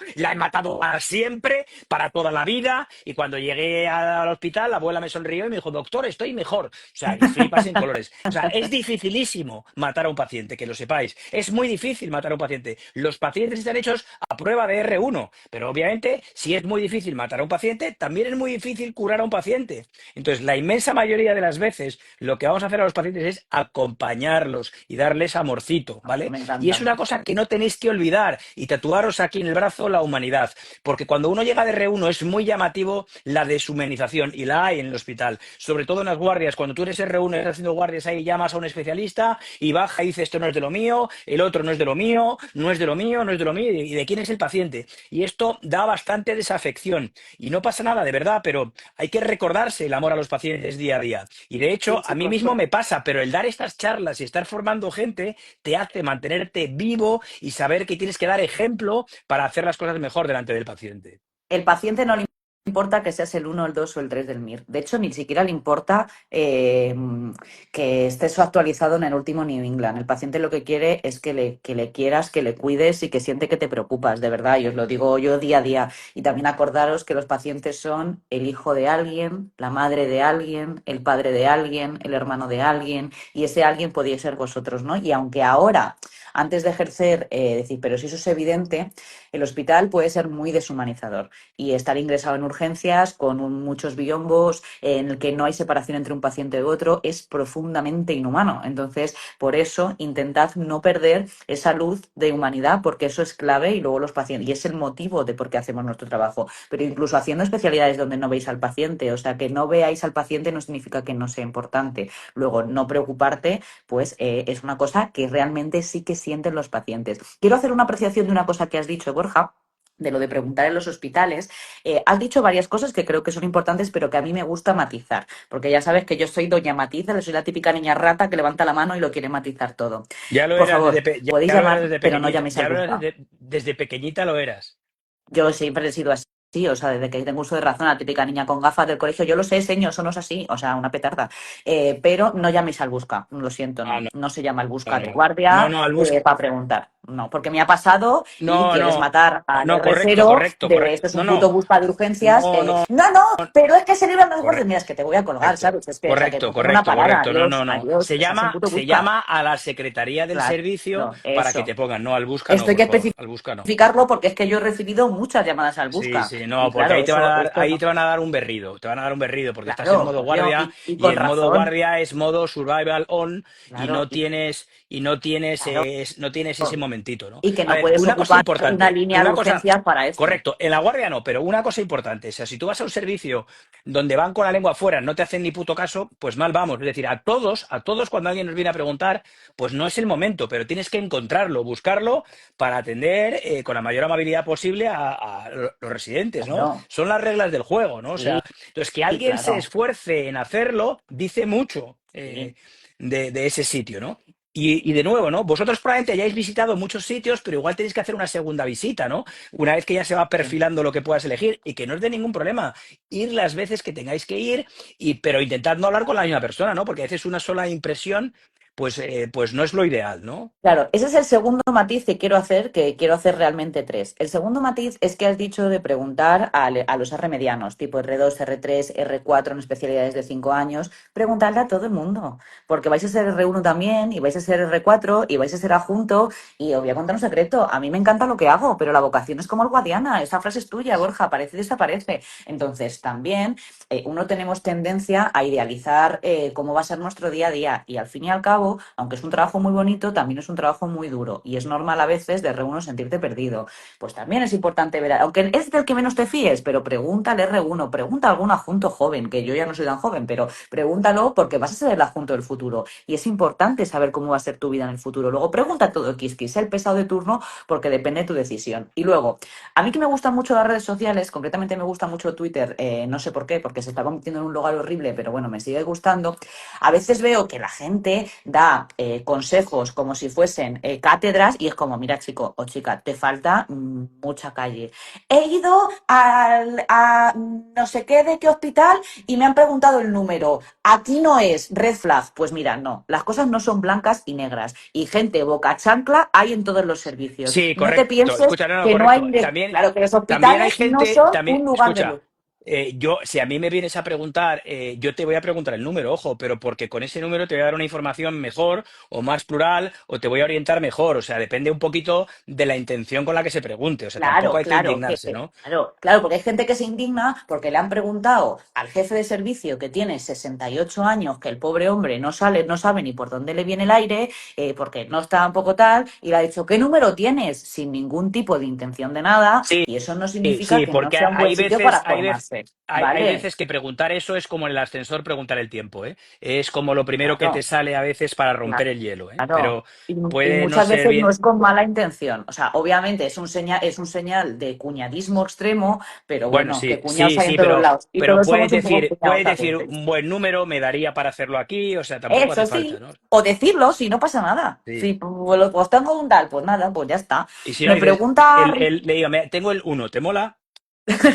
Speaker 2: para siempre, para toda la vida, y cuando llegué al hospital la abuela me sonrió y me dijo, doctor, estoy mejor. O sea, y flipas en colores. O sea, es dificilísimo matar a un paciente, que lo sepáis. Es muy difícil matar a un paciente. Los pacientes están hechos a prueba de R1, pero obviamente si es muy difícil matar a un paciente, también es muy difícil curar a un paciente. Entonces, la inmensa mayoría de las veces lo que vamos a hacer a los pacientes es acompañarlos y darles amorcito, ¿vale?
Speaker 1: Me
Speaker 2: Y es
Speaker 1: encanta.
Speaker 2: una cosa que no tenéis que olvidar y tatuaros aquí en el brazo la humanidad, porque cuando uno llega de R1 es muy llamativo la deshumanización y la hay en el hospital, sobre todo en las guardias. Cuando tú eres R1 y estás haciendo guardias ahí, llamas a un especialista y baja y dice esto no es de lo mío, el otro no es de lo mío, no es de lo mío, no es de lo mío, y de quién es el paciente. Y esto da bastante desafección y no pasa nada de verdad, pero hay que recordarse el amor a los pacientes día a día. Y de hecho,
Speaker 1: Sí,
Speaker 2: a mí
Speaker 1: chicos,
Speaker 2: mismo me pasa, pero el dar estas charlas y estar formando gente te hace mantenerte vivo y saber que tienes que dar ejemplo para hacer las cosas mejor delante del paciente.
Speaker 1: el paciente no le importa que seas el uno, el 2 o el 3 del MIR. De hecho, ni siquiera le importa que estés actualizado en el último New England. El paciente lo que quiere es que le quieras, que le cuides y que siente que te preocupas, de verdad. Y os lo digo yo día a día. Y también acordaros que los pacientes son el hijo de alguien, la madre de alguien, el padre de alguien, el hermano de alguien. Y ese alguien podía ser vosotros, ¿no? Y aunque ahora, antes de ejercer, decir, pero si eso es evidente, el hospital puede ser muy deshumanizador y estar ingresado en urgencias con muchos biombos en el que no hay separación entre un paciente y otro es profundamente inhumano. Entonces, por eso, intentad no perder esa luz de humanidad porque eso es clave y luego los pacientes, y es el motivo de por qué hacemos nuestro trabajo. Pero incluso haciendo especialidades donde no veis al paciente, o sea, que no veáis al paciente no significa que no sea importante. Luego, no preocuparte, pues es una cosa que realmente sí que sienten los pacientes. Quiero hacer una apreciación de una cosa que has dicho, Borja, de lo de preguntar en los hospitales, has dicho varias cosas que creo que son importantes, pero que a mí me gusta matizar, porque ya sabes que yo soy doña Matiza, soy la típica niña rata que levanta la mano y lo quiere matizar todo.
Speaker 2: Ya lo
Speaker 1: Por
Speaker 2: eras
Speaker 1: favor, podéis
Speaker 2: ya lo eras
Speaker 1: llamar,
Speaker 2: desde
Speaker 1: pero no
Speaker 2: pequeñita,
Speaker 1: llaméis al
Speaker 2: ya lo eras
Speaker 1: Busca.
Speaker 2: desde pequeñita lo eras.
Speaker 1: Yo siempre he sido así, o sea, desde que tengo uso de razón, la típica niña con gafas del colegio, yo lo sé, señor, eso no es así, o sea, una petarda. Pero no llaméis al busca, lo siento,
Speaker 2: Ah,
Speaker 1: no,
Speaker 2: no,
Speaker 1: no se llama al busca
Speaker 2: no,
Speaker 1: a tu
Speaker 2: no. No,
Speaker 1: guardia
Speaker 2: no, al bus.
Speaker 1: para preguntar, no, porque me ha pasado y
Speaker 2: No,
Speaker 1: quieres
Speaker 2: no,
Speaker 1: matar al
Speaker 2: no, correcto,
Speaker 1: R0
Speaker 2: correcto,
Speaker 1: de
Speaker 2: correcto.
Speaker 1: esto es
Speaker 2: No,
Speaker 1: un puto
Speaker 2: no,
Speaker 1: busca de urgencias.
Speaker 2: no, no,
Speaker 1: No, no, pero es que se libran los guardias, mira,
Speaker 2: correcto.
Speaker 1: es que te voy a colgar,
Speaker 2: Correcto,
Speaker 1: ¿sabes? Es que, o sea, que
Speaker 2: correcto,
Speaker 1: no tengo una
Speaker 2: correcto,
Speaker 1: palabra,
Speaker 2: correcto. No,
Speaker 1: adiós,
Speaker 2: no, no.
Speaker 1: adiós, estás en puto
Speaker 2: Se
Speaker 1: busca.
Speaker 2: llama a la Secretaría del
Speaker 1: Claro,
Speaker 2: Servicio para que
Speaker 1: eso.
Speaker 2: te pongan. No, al busca no,
Speaker 1: Esto hay
Speaker 2: por
Speaker 1: que
Speaker 2: favor. Al busca no.
Speaker 1: especificarlo porque es que yo he recibido muchas llamadas al
Speaker 2: Sí,
Speaker 1: busca.
Speaker 2: sí, no,
Speaker 1: Y
Speaker 2: porque
Speaker 1: claro, esto
Speaker 2: ahí
Speaker 1: no.
Speaker 2: te van a dar un berrido. Te van a dar un berrido porque estás en
Speaker 1: Claro,
Speaker 2: modo
Speaker 1: coño,
Speaker 2: guardia
Speaker 1: y
Speaker 2: y
Speaker 1: con
Speaker 2: el modo
Speaker 1: razón,
Speaker 2: guardia es modo survival on
Speaker 1: claro, claro,
Speaker 2: no tienes ese momentito, ¿no?
Speaker 1: y que
Speaker 2: A
Speaker 1: no
Speaker 2: ver,
Speaker 1: puedes
Speaker 2: una cosa
Speaker 1: ocupar una
Speaker 2: importante,
Speaker 1: línea de
Speaker 2: una cosa,
Speaker 1: urgencias para esto.
Speaker 2: correcto, en la guardia no, pero una cosa importante, o sea, si tú vas a un servicio donde van con la lengua afuera, no te hacen ni puto caso, pues mal vamos. Es decir, a todos cuando alguien nos viene a preguntar, pues no es el momento, pero tienes que encontrarlo, buscarlo para atender con la mayor amabilidad posible a los residentes, ¿no?
Speaker 1: Claro,
Speaker 2: Son las reglas del juego, ¿no? O
Speaker 1: sí,
Speaker 2: sea, entonces que
Speaker 1: sí,
Speaker 2: alguien se
Speaker 1: claro,
Speaker 2: esfuerce en hacerlo dice mucho
Speaker 1: sí.
Speaker 2: de ese sitio, ¿no? Y de nuevo, ¿no? Vosotros probablemente hayáis visitado muchos sitios, pero igual tenéis que hacer una segunda visita, ¿no? Una vez que ya se va
Speaker 1: Sí.
Speaker 2: perfilando lo que puedas elegir y que no es de ningún problema. Ir las veces que tengáis que ir, pero intentad no hablar con la misma persona, ¿no? Porque a veces una sola impresión, pues no es lo ideal, ¿no?
Speaker 1: Claro, ese es el segundo matiz que quiero hacer realmente tres. El segundo matiz es que has dicho de preguntar a los R medianos, tipo R2, R3, R4 en especialidades de 5 años, preguntarle a todo el mundo, porque vais a ser R1 también, y vais a ser R4, y vais a ser adjunto, y os voy a contar un secreto, a mí me encanta lo que hago, pero la vocación es como el Guadiana, esa frase es tuya, Borja, aparece y desaparece. Entonces, también uno tenemos tendencia a idealizar cómo va a ser nuestro día a día, y al fin y al cabo, aunque es un trabajo muy bonito, también es un trabajo muy duro y es normal a veces de R1 sentirte perdido. Pues también es importante ver, aunque es del que menos te fíes, pero pregunta al R1, pregunta a algún adjunto joven, que yo ya no soy tan joven, pero pregúntalo porque vas a ser el adjunto del futuro y es importante saber cómo va a ser tu vida en el futuro. Luego pregunta todo Kiski, sé el pesado de turno porque depende de tu decisión. Y luego, a mí que me gustan mucho las redes sociales, concretamente me gusta mucho Twitter, no sé por qué, porque se está convirtiendo en un lugar horrible, pero bueno, me sigue gustando. A veces veo que la gente da consejos como si fuesen cátedras y es como, mira chico o chica, te falta mucha calle. He ido a no sé qué de qué hospital y me han preguntado el número. Aquí no es red flag. Pues mira, no, las cosas no son blancas y negras. Y gente boca chancla hay en todos los servicios.
Speaker 2: Sí,
Speaker 1: No te
Speaker 2: correcto.
Speaker 1: pienses
Speaker 2: Escucha, no, no,
Speaker 1: que no
Speaker 2: correcto.
Speaker 1: hay...
Speaker 2: También,
Speaker 1: Claro que los
Speaker 2: también hay
Speaker 1: hospitales no
Speaker 2: gente,
Speaker 1: son
Speaker 2: también,
Speaker 1: un lugar de luz.
Speaker 2: escucha, yo, si a mí me vienes a preguntar, yo te voy a preguntar el número, ojo, pero porque con ese número te voy a dar una información mejor o más plural o te voy a orientar mejor. O sea, depende un poquito de la intención con la que se pregunte. O sea, tampoco
Speaker 1: Claro,
Speaker 2: hay que
Speaker 1: claro,
Speaker 2: indignarse, ¿no?
Speaker 1: claro, claro, porque hay gente que se indigna porque le han preguntado al jefe de servicio que tiene 68 años que el pobre hombre no sale, no sabe ni por dónde le viene el aire, porque no está un poco tal, y le ha dicho, ¿qué número tienes? Sin ningún tipo de intención de nada,
Speaker 2: Sí,
Speaker 1: y eso no
Speaker 2: sí,
Speaker 1: significa
Speaker 2: sí,
Speaker 1: que no
Speaker 2: porque
Speaker 1: sea un buen sitio para formarse,
Speaker 2: hay
Speaker 1: ¿vale?
Speaker 2: veces que preguntar eso es como en el ascensor preguntar el tiempo, ¿eh? Es como lo primero que te
Speaker 1: Claro.
Speaker 2: sale a veces para romper
Speaker 1: Claro,
Speaker 2: el hielo, ¿eh?
Speaker 1: claro.
Speaker 2: Pero
Speaker 1: Y
Speaker 2: puede no
Speaker 1: muchas
Speaker 2: ser
Speaker 1: veces no
Speaker 2: bien.
Speaker 1: es con mala intención. O sea, obviamente es un señal de cuñadismo extremo, pero
Speaker 2: Bueno,
Speaker 1: bueno,
Speaker 2: sí,
Speaker 1: que cuñados
Speaker 2: sí,
Speaker 1: hay en
Speaker 2: sí,
Speaker 1: todos lados. Y
Speaker 2: pero
Speaker 1: todos somos un poco cuñados
Speaker 2: puedes
Speaker 1: a
Speaker 2: decir
Speaker 1: veces.
Speaker 2: un buen número, me daría para hacerlo aquí, o sea, tampoco
Speaker 1: Eso
Speaker 2: hace falta,
Speaker 1: sí.
Speaker 2: ¿no?
Speaker 1: O decirlo si no pasa nada.
Speaker 2: Sí.
Speaker 1: Si pues tengo un tal, pues nada, pues ya está.
Speaker 2: Y si no
Speaker 1: Me
Speaker 2: dices,
Speaker 1: pregunta,
Speaker 2: le digo, tengo el uno, ¿te mola?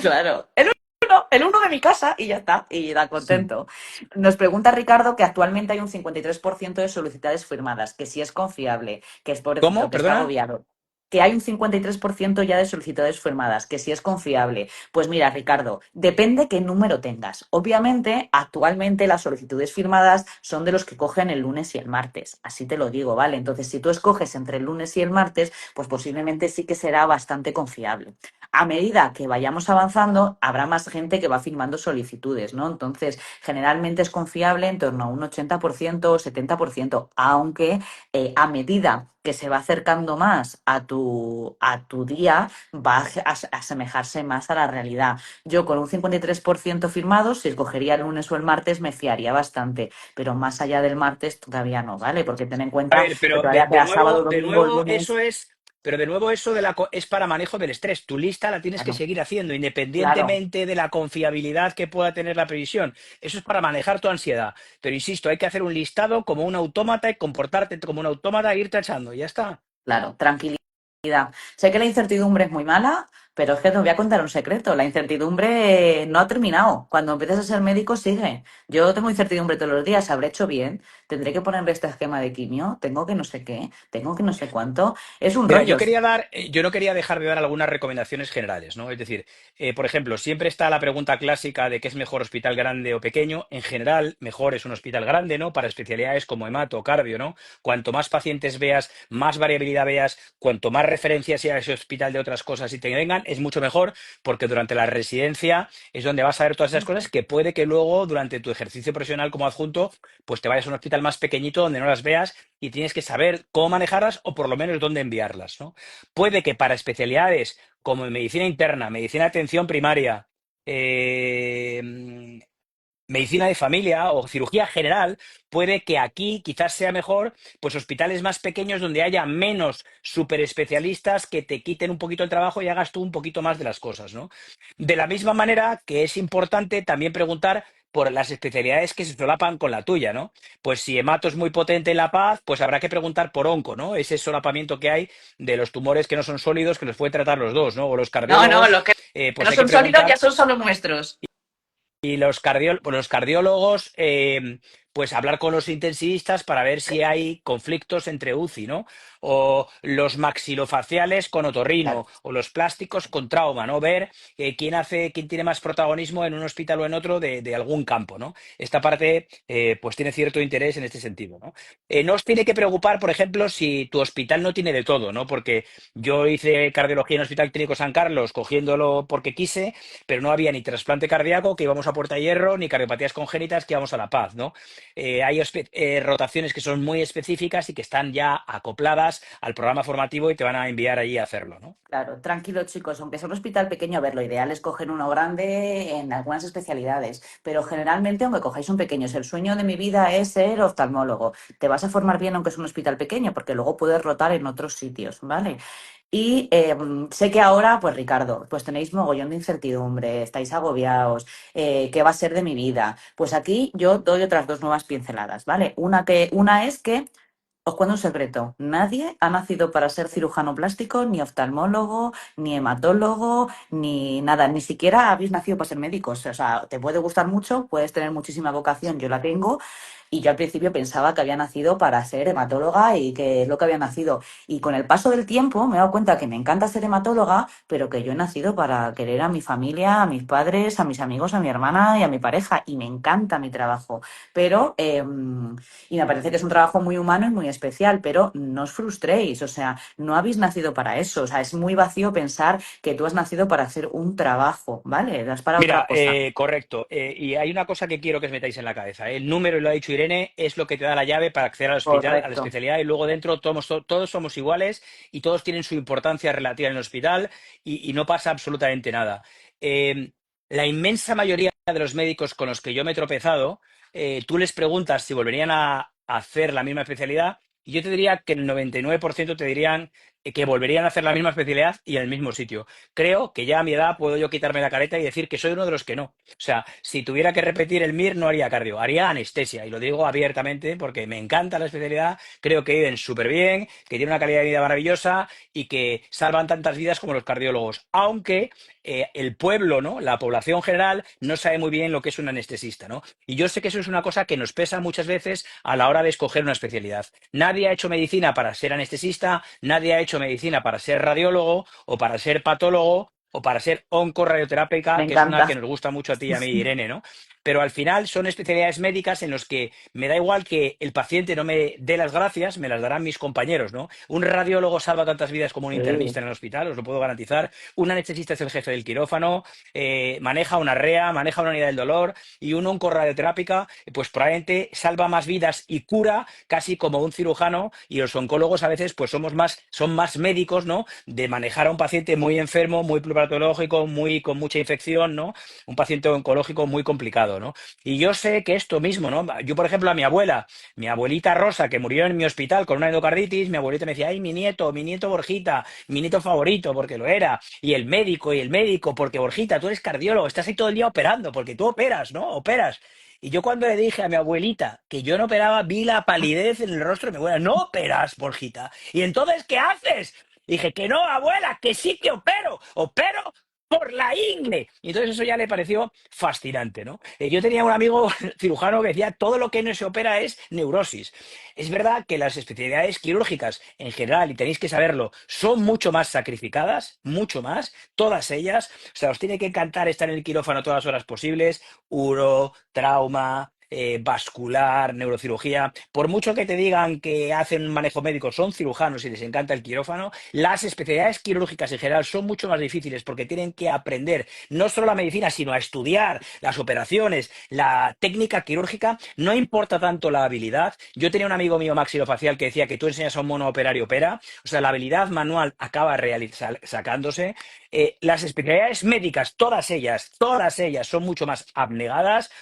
Speaker 1: claro, el uno de mi casa y ya está, y da
Speaker 2: Sí.
Speaker 1: contento. Nos pregunta Ricardo que actualmente hay un 53% de solicitudes firmadas, que si es confiable, que es pobrecito,
Speaker 2: ¿Cómo?
Speaker 1: que está
Speaker 2: ¿Perdona?
Speaker 1: agobiado. Que hay un 53% ya de solicitudes firmadas, que si es confiable. Pues mira, Ricardo, depende qué número tengas. Obviamente, actualmente las solicitudes firmadas son de los que cogen el lunes y el martes. Así te lo digo, ¿vale? Entonces, si tú escoges entre el lunes y el martes, pues posiblemente sí que será bastante confiable. A medida que vayamos avanzando, habrá más gente que va firmando solicitudes, ¿no? Entonces, generalmente es confiable en torno a un 80% o 70%, aunque a medida que se va acercando más a tu día, va a asemejarse más a la realidad. Yo con un 53% firmado, si escogería el lunes o el martes, me fiaría bastante, pero más allá del martes todavía no, ¿vale? Porque ten en
Speaker 2: A
Speaker 1: cuenta
Speaker 2: ver,
Speaker 1: que
Speaker 2: pero
Speaker 1: todavía queda sábado,
Speaker 2: de
Speaker 1: domingo,
Speaker 2: nuevo, eso
Speaker 1: lunes.
Speaker 2: es. Pero de nuevo eso es para manejo del estrés. Tu lista la tienes que
Speaker 1: Claro,
Speaker 2: seguir haciendo,
Speaker 1: claro.
Speaker 2: independientemente de la confiabilidad que pueda tener la previsión. Eso es para manejar tu ansiedad. Pero insisto, hay que hacer un listado como un autómata y comportarte como un autómata e ir tachando. Ya está.
Speaker 1: Claro, tranquilidad. Sé que la incertidumbre es muy mala, pero es que te voy a contar un secreto. La incertidumbre no ha terminado. Cuando empieces a ser médico, sigue. Yo tengo incertidumbre todos los días. ¿Habré hecho bien? ¿Tendré que ponerle este esquema de quimio? ¿Tengo que no sé qué? ¿Tengo que no sé cuánto? Es un
Speaker 2: Mira,
Speaker 1: rollo.
Speaker 2: yo no quería dejar de dar algunas recomendaciones generales, ¿no? Es decir, por ejemplo, siempre está la pregunta clásica de qué es mejor hospital grande o pequeño. En general, mejor es un hospital grande, ¿no? Para especialidades como hemato o cardio, ¿no? Cuanto más pacientes veas, más variabilidad veas, cuanto más referencias sea ese hospital de otras cosas y te vengan, es mucho mejor porque durante la residencia es donde vas a ver todas esas cosas que puede que luego durante tu ejercicio profesional como adjunto, pues te vayas a un hospital más pequeñito donde no las veas y tienes que saber cómo manejarlas o por lo menos dónde enviarlas, ¿no? Puede que para especialidades como en medicina interna, medicina de atención primaria, eh, medicina de familia o cirugía general, puede que aquí quizás sea mejor, pues hospitales más pequeños donde haya menos superespecialistas que te quiten un poquito el trabajo y hagas tú un poquito más de las cosas, ¿no? De la misma manera que es importante también preguntar por las especialidades que se solapan con la tuya, ¿no? Pues si hemato es muy potente en La Paz, pues habrá que preguntar por onco, ¿no? Ese solapamiento que hay de los tumores que no son sólidos, que los puede tratar los dos, ¿no? O los
Speaker 1: No, no,
Speaker 2: cardiólogos,
Speaker 1: los que
Speaker 2: pues
Speaker 1: no
Speaker 2: hay que
Speaker 1: son sólidos ya
Speaker 2: preguntar
Speaker 1: son solo nuestros.
Speaker 2: y pues los cardiólogos, pues hablar con los intensivistas para ver si hay conflictos entre UCI, ¿no? O los maxilofaciales con
Speaker 1: Claro.
Speaker 2: otorrino, o los plásticos con trauma, ¿no? Ver quién tiene más protagonismo en un hospital o en otro de algún campo, ¿no? Esta parte, pues tiene cierto interés en este sentido, ¿no? No os tiene que preocupar, por ejemplo, si tu hospital no tiene de todo, ¿no? Porque yo hice cardiología en el Hospital Clínico San Carlos cogiéndolo porque quise, pero no había ni trasplante cardíaco, que íbamos a Puerta Hierro, ni cardiopatías congénitas, que íbamos a La Paz, ¿no? Hay rotaciones que son muy específicas y que están ya acopladas al programa formativo y te van a enviar allí a hacerlo, ¿no?
Speaker 1: Claro, tranquilos chicos, aunque sea un hospital pequeño, a ver, lo ideal es coger uno grande en algunas especialidades, pero generalmente, aunque cojáis un pequeño, el sueño de mi vida es ser oftalmólogo. Te vas a formar bien aunque es un hospital pequeño, porque luego puedes rotar en otros sitios, ¿vale? Y sé que ahora, pues Ricardo, pues tenéis mogollón de incertidumbre, estáis agobiados, ¿qué va a ser de mi vida? Pues aquí yo doy otras dos nuevas pinceladas, ¿vale? Una es que os cuento un secreto. Nadie ha nacido para ser cirujano plástico, ni oftalmólogo, ni hematólogo, ni nada. Ni siquiera habéis nacido para ser médicos. O sea, te puede gustar mucho, puedes tener muchísima vocación, yo la tengo. Y yo al principio pensaba que había nacido para ser hematóloga y que es lo que había nacido. Y con el paso del tiempo me he dado cuenta que me encanta ser hematóloga, pero que yo he nacido para querer a mi familia, a mis padres, a mis amigos, a mi hermana y a mi pareja. Y me encanta mi trabajo. Pero y me parece que es un trabajo muy humano y muy especial, pero no os frustréis, o sea, no habéis nacido para eso, o sea, es muy vacío pensar que tú has nacido para hacer un trabajo, ¿vale? No es para otra
Speaker 2: Mira,
Speaker 1: cosa.
Speaker 2: correcto. Y hay una cosa que quiero que os metáis en la cabeza. El número, y lo ha dicho Irene, es lo que te da la llave para acceder al hospital, a la
Speaker 1: Correcto.
Speaker 2: especialidad, y luego dentro todos somos iguales y todos tienen su importancia relativa en el hospital y no pasa absolutamente nada. Eh, la inmensa mayoría de los médicos con los que yo me he tropezado, tú les preguntas si volverían a hacer la misma especialidad y yo te diría que el 99% te dirían que volverían a hacer la misma especialidad y en el mismo sitio. Creo que ya a mi edad puedo yo quitarme la careta y decir que soy uno de los que no. O sea, si tuviera que repetir el MIR, no haría cardio, haría anestesia. Y lo digo abiertamente porque me encanta la especialidad, creo que viven súper bien, que tienen una calidad de vida maravillosa y que salvan tantas vidas como los cardiólogos. Aunque el pueblo, ¿no? La población general no sabe muy bien lo que es un anestesista, ¿no? Y yo sé que eso es una cosa que nos pesa muchas veces a la hora de escoger una especialidad. Nadie ha hecho medicina para ser anestesista, nadie ha hecho medicina para ser radiólogo o para ser patólogo o para ser
Speaker 1: Me
Speaker 2: oncorradioterápica, que es una que
Speaker 1: encanta.
Speaker 2: nos gusta mucho a ti y a mí, Irene, ¿no? Pero al final son especialidades médicas en los que me da igual que el paciente no me dé las gracias, me las darán mis compañeros, ¿no? Un radiólogo salva tantas vidas como un
Speaker 1: Sí.
Speaker 2: internista en el hospital, os lo puedo garantizar. Un anestesista es el jefe del quirófano, maneja una REA, maneja una unidad del dolor y un oncorradioterápica, pues probablemente salva más vidas y cura casi como un cirujano y los oncólogos a veces pues son más médicos, ¿no? De manejar a un paciente muy enfermo, muy pluripatológico, con mucha infección, ¿no? Un paciente oncológico muy complicado. complicado, ¿no? Y yo sé que esto mismo, ¿no? Yo, por ejemplo, a mi abuela, mi abuelita Rosa, que murió en mi hospital con una endocarditis, mi abuelita me decía, ay, mi nieto Borjita, mi nieto favorito, porque lo era, y el médico, porque Borjita, tú eres cardiólogo, estás ahí todo el día operando, porque tú operas, ¿no? Operas. Y yo cuando le dije a mi abuelita que yo no operaba, vi la palidez en el rostro de mi abuela. No operas, Borjita. ¿Y entonces qué haces? Dije que no, abuela, que sí que opero. Opero por la ingle. Y entonces eso ya le pareció fascinante, ¿no? Yo tenía un amigo cirujano que decía todo lo que no se opera es neurosis. Es verdad que las especialidades quirúrgicas en general, y tenéis que saberlo, son mucho más sacrificadas, mucho más, todas ellas. O sea, os tiene que encantar estar en el quirófano todas las horas posibles, uro, trauma, vascular, neurocirugía. Por mucho que te digan que hacen un manejo médico, son cirujanos y les encanta el quirófano, las especialidades quirúrgicas en general son mucho más difíciles porque tienen que aprender no solo la medicina, sino a estudiar las operaciones, la técnica quirúrgica. No importa tanto la habilidad. Yo tenía un amigo mío maxilofacial que decía que tú enseñas a un mono a operar y opera. O sea, la habilidad manual acaba sacándose. Las especialidades médicas, todas ellas son mucho más abnegadas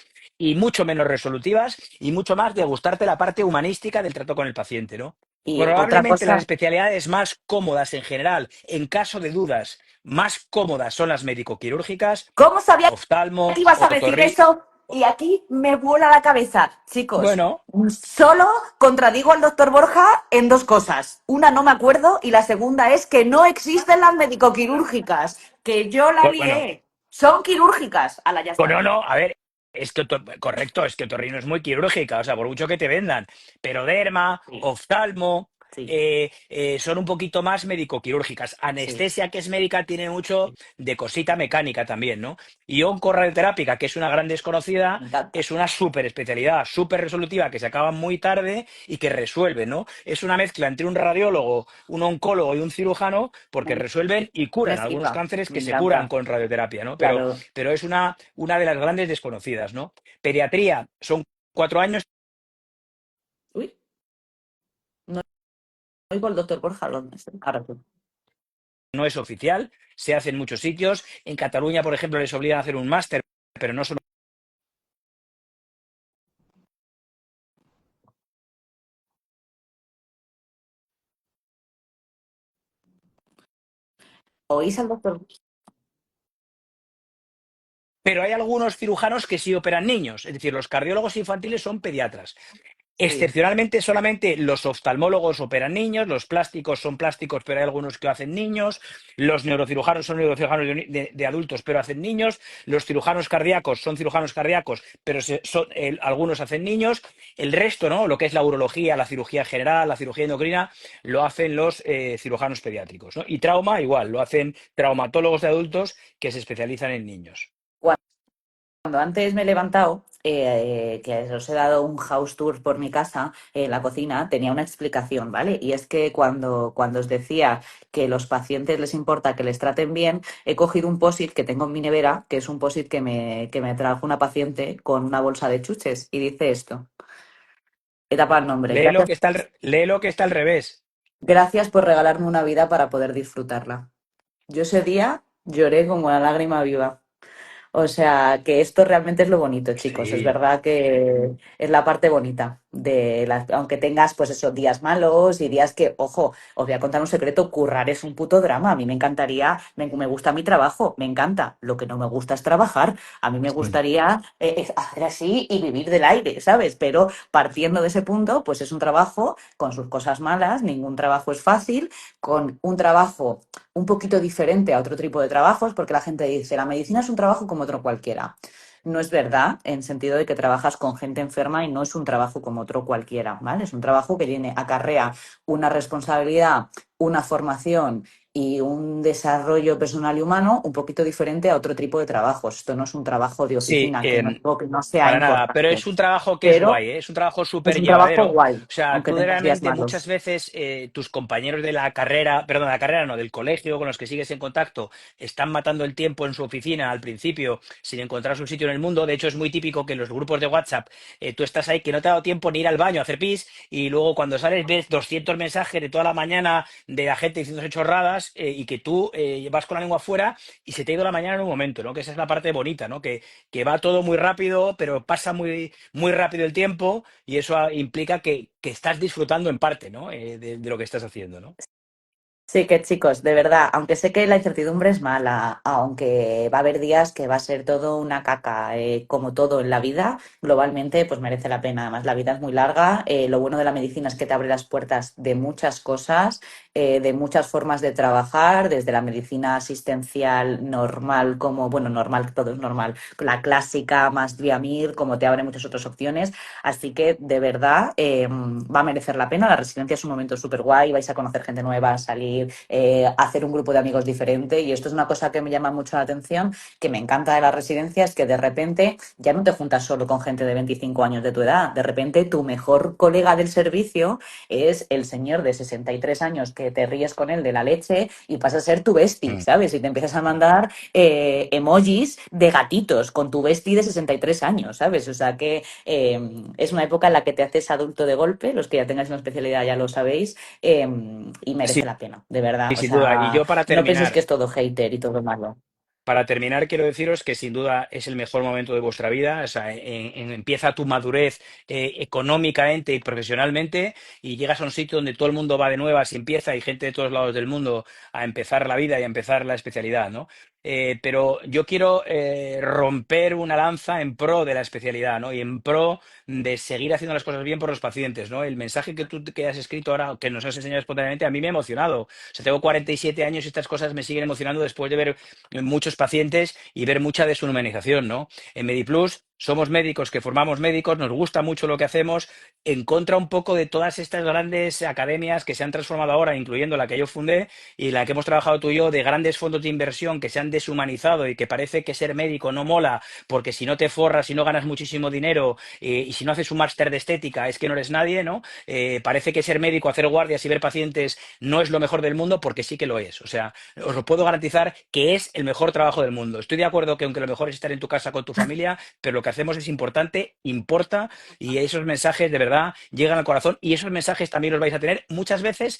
Speaker 2: y mucho menos resolutivas y mucho más de gustarte la parte humanística del trato con el paciente, ¿no?
Speaker 1: Y otra
Speaker 2: Probablemente las
Speaker 1: cosa,
Speaker 2: especialidades más cómodas en general, en caso de dudas, más cómodas son las médico-quirúrgicas,
Speaker 1: ¿cómo sabía que
Speaker 2: oftalmo,
Speaker 1: ibas a decir
Speaker 2: otorrino.
Speaker 1: eso? Y aquí me vuela la cabeza, chicos.
Speaker 2: Bueno,
Speaker 1: Solo contradigo al doctor Borja en dos cosas. Una no me acuerdo y la segunda es que no existen las médico-quirúrgicas, que yo la
Speaker 2: bueno,
Speaker 1: lié. Son quirúrgicas. Ala, ya
Speaker 2: pues
Speaker 1: está.
Speaker 2: no, no, a ver, es que correcto, es que otorrino es muy quirúrgica, o sea, por mucho que te vendan, pero derma,
Speaker 1: Sí,
Speaker 2: oftalmo,
Speaker 1: sí,
Speaker 2: son un poquito más médico-quirúrgicas.
Speaker 1: sí.
Speaker 2: Anestesia, que es médica, tiene mucho de cosita mecánica también, ¿no? Y oncorradioterápica, que es una gran desconocida,
Speaker 1: Me encanta.
Speaker 2: es una súper especialidad, súper resolutiva, que se acaba muy tarde y que resuelve, ¿no? Es una mezcla entre un radiólogo, un oncólogo y un cirujano, porque
Speaker 1: Me,
Speaker 2: resuelven y
Speaker 1: me
Speaker 2: curan algunos
Speaker 1: flipa.
Speaker 2: cánceres
Speaker 1: Me
Speaker 2: que se curan
Speaker 1: encanta.
Speaker 2: con radioterapia, ¿no?
Speaker 1: Claro.
Speaker 2: Pero es una de las grandes desconocidas, ¿no? Pediatría son 4 años,
Speaker 1: Uy, no oigo al doctor Borja López. Ahora tú.
Speaker 2: no es oficial, se hace en muchos sitios. En Cataluña, por ejemplo, les obligan a hacer un máster, pero no son.
Speaker 1: ¿Oís al doctor?
Speaker 2: Pero hay algunos cirujanos que sí operan niños, es decir, los cardiólogos infantiles son pediatras.
Speaker 1: Sí.
Speaker 2: Excepcionalmente, solamente los oftalmólogos operan niños, los plásticos son plásticos, pero hay algunos que hacen niños, los neurocirujanos son neurocirujanos de adultos, pero hacen niños, los cirujanos cardíacos son cirujanos cardíacos, pero algunos hacen niños, el resto, ¿no? Lo que es la urología, la cirugía general, la cirugía endocrina, lo hacen los cirujanos pediátricos, ¿no? Y trauma, igual, lo hacen traumatólogos de adultos que se especializan en niños.
Speaker 1: Cuando antes me he levantado, que os he dado un house tour por mi casa, la cocina, tenía una explicación, ¿vale? Y es que cuando os decía que los pacientes les importa que les traten bien, he cogido un post-it que tengo en mi nevera, que es un post-it que me trajo una paciente con una bolsa de chuches, y dice esto. He tapado el nombre. Gracias,
Speaker 2: Lee lo que está al revés.
Speaker 1: gracias por regalarme una vida para poder disfrutarla. Yo ese día lloré como una lágrima viva. O sea, que esto realmente es lo bonito, chicos. Es
Speaker 2: Sí.
Speaker 1: verdad que es la parte bonita aunque tengas pues esos días malos y días que, ojo, os voy a contar un secreto, currar es un puto drama. A mí me encantaría, me gusta mi trabajo, me encanta. Lo que no me gusta es trabajar. A mí me
Speaker 2: Sí.
Speaker 1: gustaría hacer así y vivir del aire, ¿sabes? Pero partiendo de ese punto, pues es un trabajo con sus cosas malas, ningún trabajo es fácil, con un trabajo un poquito diferente a otro tipo de trabajos, porque la gente dice, la medicina es un trabajo como otro cualquiera. No es verdad, en sentido de que trabajas con gente enferma y no es un trabajo como otro cualquiera, ¿vale? Es un trabajo que tiene, acarrea una responsabilidad, una formación y un desarrollo personal y humano un poquito diferente a otro tipo de trabajos. Esto no es un trabajo de
Speaker 2: Sí,
Speaker 1: oficina, que no digo que no sea
Speaker 2: para nada, pero
Speaker 1: importante,
Speaker 2: es un trabajo que es
Speaker 1: pero
Speaker 2: guay, ¿eh? Es un trabajo
Speaker 1: es
Speaker 2: súper
Speaker 1: un trabajo
Speaker 2: llevadero. O
Speaker 1: guay,
Speaker 2: sea,
Speaker 1: aunque
Speaker 2: tú
Speaker 1: tengas días
Speaker 2: realmente muchas
Speaker 1: malos.
Speaker 2: veces tus compañeros de la carrera, perdón, de la carrera no, del colegio con los que sigues en contacto, están matando el tiempo en su oficina al principio sin encontrar su sitio en el mundo. De hecho, es muy típico que en los grupos de WhatsApp tú estás ahí que no te ha dado tiempo ni ir al baño a hacer pis y luego cuando sales ves 200 mensajes de toda la mañana de la gente diciéndose chorradas y que tú vas con la lengua afuera y se te ha ido la mañana en un momento, ¿no? Que esa es la parte bonita, ¿no? Que va todo muy rápido, pero pasa muy, muy rápido el tiempo y eso implica que estás disfrutando en parte, ¿no? De lo que estás haciendo, ¿no?
Speaker 1: Sí, que chicos, de verdad, aunque sé que la incertidumbre es mala, aunque va a haber días que va a ser todo una caca, como todo en la vida, globalmente pues merece la pena. Además, la vida es muy larga. Lo bueno de la medicina es que te abre las puertas de muchas cosas, de muchas formas de trabajar, desde la medicina asistencial normal, como, bueno, normal, todo es normal, la clásica más vía MIR, como te abre muchas otras opciones. Así que de verdad va a merecer la pena. La residencia es un momento súper guay, vais a conocer gente nueva, salir, hacer un grupo de amigos diferente. Y esto es una cosa que me llama mucho la atención, que me encanta de la residencia, es que de repente ya no te juntas solo con gente de 25 años de tu edad. De repente tu mejor colega del servicio es el señor de 63 años que te ríes con él de la leche y pasa a ser tu bestie,
Speaker 2: Mm.
Speaker 1: ¿sabes? Y te empiezas a mandar emojis de gatitos con tu bestie de 63 años, ¿sabes? O sea que es una época en la que te haces adulto de golpe, los que ya tengáis una especialidad ya lo sabéis, y
Speaker 2: Sí,
Speaker 1: merece la pena, de verdad. O
Speaker 2: sin duda. Y
Speaker 1: sea,
Speaker 2: yo para
Speaker 1: no penséis que
Speaker 2: terminar,
Speaker 1: es todo hater y todo malo.
Speaker 2: quiero deciros que sin duda es el mejor momento de vuestra vida. O sea, empieza tu madurez económicamente y profesionalmente y llegas a un sitio donde todo el mundo va de nuevas y empieza, hay gente de todos lados del mundo a empezar la vida y a empezar la especialidad, ¿no? Pero yo quiero romper una lanza en pro de la especialidad, ¿no? Y en pro de seguir haciendo las cosas bien por los pacientes, ¿no? El mensaje que tú que has escrito ahora, que nos has enseñado espontáneamente, a mí me ha emocionado. O sea, tengo 47 años y estas cosas me siguen emocionando después de ver muchos pacientes y ver mucha deshumanización, ¿no? En MediPlus somos médicos que formamos médicos, nos gusta mucho lo que hacemos, en contra un poco de todas estas grandes academias que se han transformado ahora, incluyendo la que yo fundé y la que hemos trabajado tú y yo, de grandes fondos de inversión que se han deshumanizado y que parece que ser médico no mola, porque si no te forras, si no ganas muchísimo dinero y si no haces un máster de estética es que no eres nadie, ¿no? Parece que ser médico, hacer guardias y ver pacientes no es lo mejor del mundo, porque sí que lo es. O sea, os lo puedo garantizar que es el mejor trabajo del mundo. Estoy de acuerdo que aunque lo mejor es estar en tu casa con tu familia, pero lo que hacemos es importante, importa, y esos mensajes de verdad llegan al corazón y esos mensajes también los vais a tener muchas veces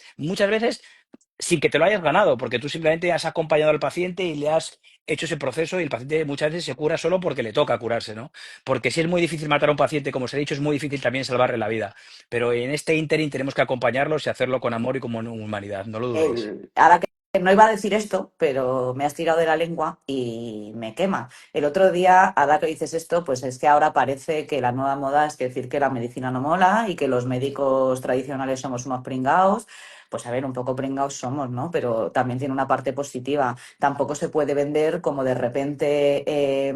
Speaker 2: sin que te lo hayas ganado, porque tú simplemente has acompañado al paciente y le has hecho ese proceso y el paciente muchas veces se cura solo porque le toca curarse, ¿no? Porque si es muy difícil matar a un paciente, como os he dicho, es muy difícil también salvarle la vida. Pero en este ínterin tenemos que acompañarlos y hacerlo con amor y con humanidad, no lo dudéis.
Speaker 1: Ahora que no iba a decir esto, pero me has tirado de la lengua y me quema. El otro día, ahora que dices esto, pues es que ahora parece que la nueva moda es decir que la medicina no mola y que los médicos tradicionales somos unos pringaos. Pues a ver, un poco pringaos somos, ¿no? Pero también tiene una parte positiva. Tampoco se puede vender como de repente,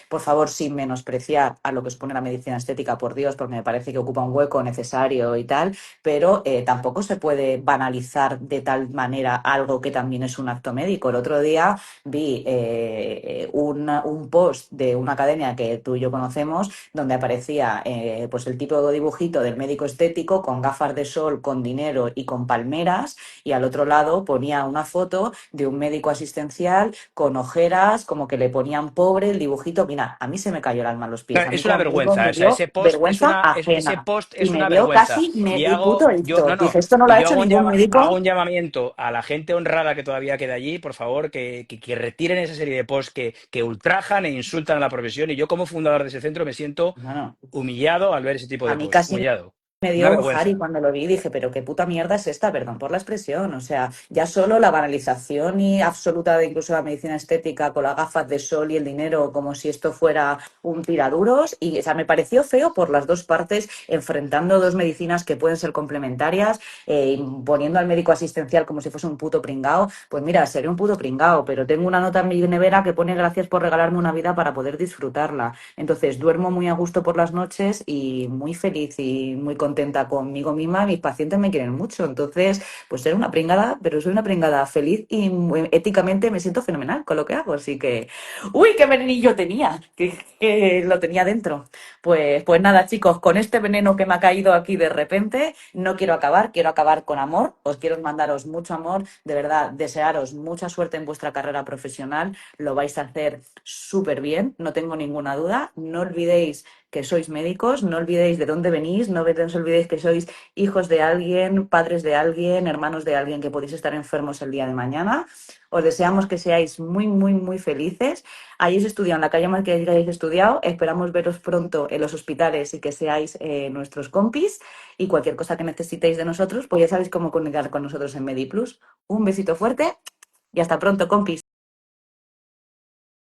Speaker 1: por favor, sin menospreciar a lo que supone la medicina estética, por Dios, porque me parece que ocupa un hueco necesario y tal, pero tampoco se puede banalizar de tal manera algo que también es un acto médico. El otro día vi un post de una academia que tú y yo conocemos, donde aparecía pues el tipo de dibujito del médico estético con gafas de sol, con dinero y con palmeras, y al otro lado ponía una foto de un médico asistencial con ojeras, como que le ponían pobre el dibujito. Mira, a mí se me cayó el alma a los pies. A mí
Speaker 2: Es una
Speaker 1: como médico
Speaker 2: vergüenza,
Speaker 1: me
Speaker 2: o sea,
Speaker 1: dio
Speaker 2: ese post es
Speaker 1: vergüenza
Speaker 2: ese
Speaker 1: ajena
Speaker 2: post
Speaker 1: y
Speaker 2: es
Speaker 1: me
Speaker 2: una
Speaker 1: dio
Speaker 2: vergüenza.
Speaker 1: casi
Speaker 2: Y
Speaker 1: mi puto
Speaker 2: no,
Speaker 1: esto. Dije,
Speaker 2: no,
Speaker 1: esto no lo
Speaker 2: y
Speaker 1: ha
Speaker 2: yo
Speaker 1: hecho ningún
Speaker 2: hago
Speaker 1: médico.
Speaker 2: un llamamiento a la gente honrada que todavía queda allí, por favor, que retiren esa serie de posts que ultrajan e insultan a la profesión. Y yo como fundador de ese centro me siento
Speaker 1: Bueno,
Speaker 2: humillado al ver ese tipo
Speaker 1: a
Speaker 2: de
Speaker 1: mí
Speaker 2: posts,
Speaker 1: casi
Speaker 2: humillado.
Speaker 1: me
Speaker 2: Una
Speaker 1: dio un Harry
Speaker 2: vergüenza.
Speaker 1: cuando lo vi. Dije, pero qué puta mierda es esta, perdón por la expresión. O sea, ya solo la banalización y absoluta de incluso la medicina estética con las gafas de sol y el dinero como si esto fuera un tiraduros. Y, o sea, me pareció feo por las dos partes, enfrentando dos medicinas que pueden ser complementarias, poniendo al médico asistencial como si fuese un puto pringao. Pues mira, seré un puto pringao, pero tengo una nota en mi nevera que pone gracias por regalarme una vida para poder disfrutarla. Entonces duermo muy a gusto por las noches y muy feliz y muy contenta conmigo misma. Mis pacientes me quieren mucho. Entonces, pues ser una pringada, pero soy una pringada feliz y éticamente me siento fenomenal con lo que hago. Así que, uy, qué venenillo tenía, que lo tenía dentro. Pues nada, chicos, con este veneno que me ha caído aquí de repente, no quiero acabar con amor. Os quiero mandaros mucho amor, de verdad, desearos mucha suerte en vuestra carrera profesional. Lo vais a hacer súper bien, no tengo ninguna duda. No olvidéis que sois médicos, no olvidéis de dónde venís, no olvidéis olvidéis que sois hijos de alguien, padres de alguien, hermanos de alguien que podéis estar enfermos el día de mañana. Os deseamos que seáis muy, muy, muy felices. Hayáis estudiado en la calle más que hayáis estudiado. Esperamos veros pronto en los hospitales y que seáis nuestros compis. Y cualquier cosa que necesitéis de nosotros, pues ya sabéis cómo comunicar con nosotros en MediPlus. Un besito fuerte y hasta pronto, compis.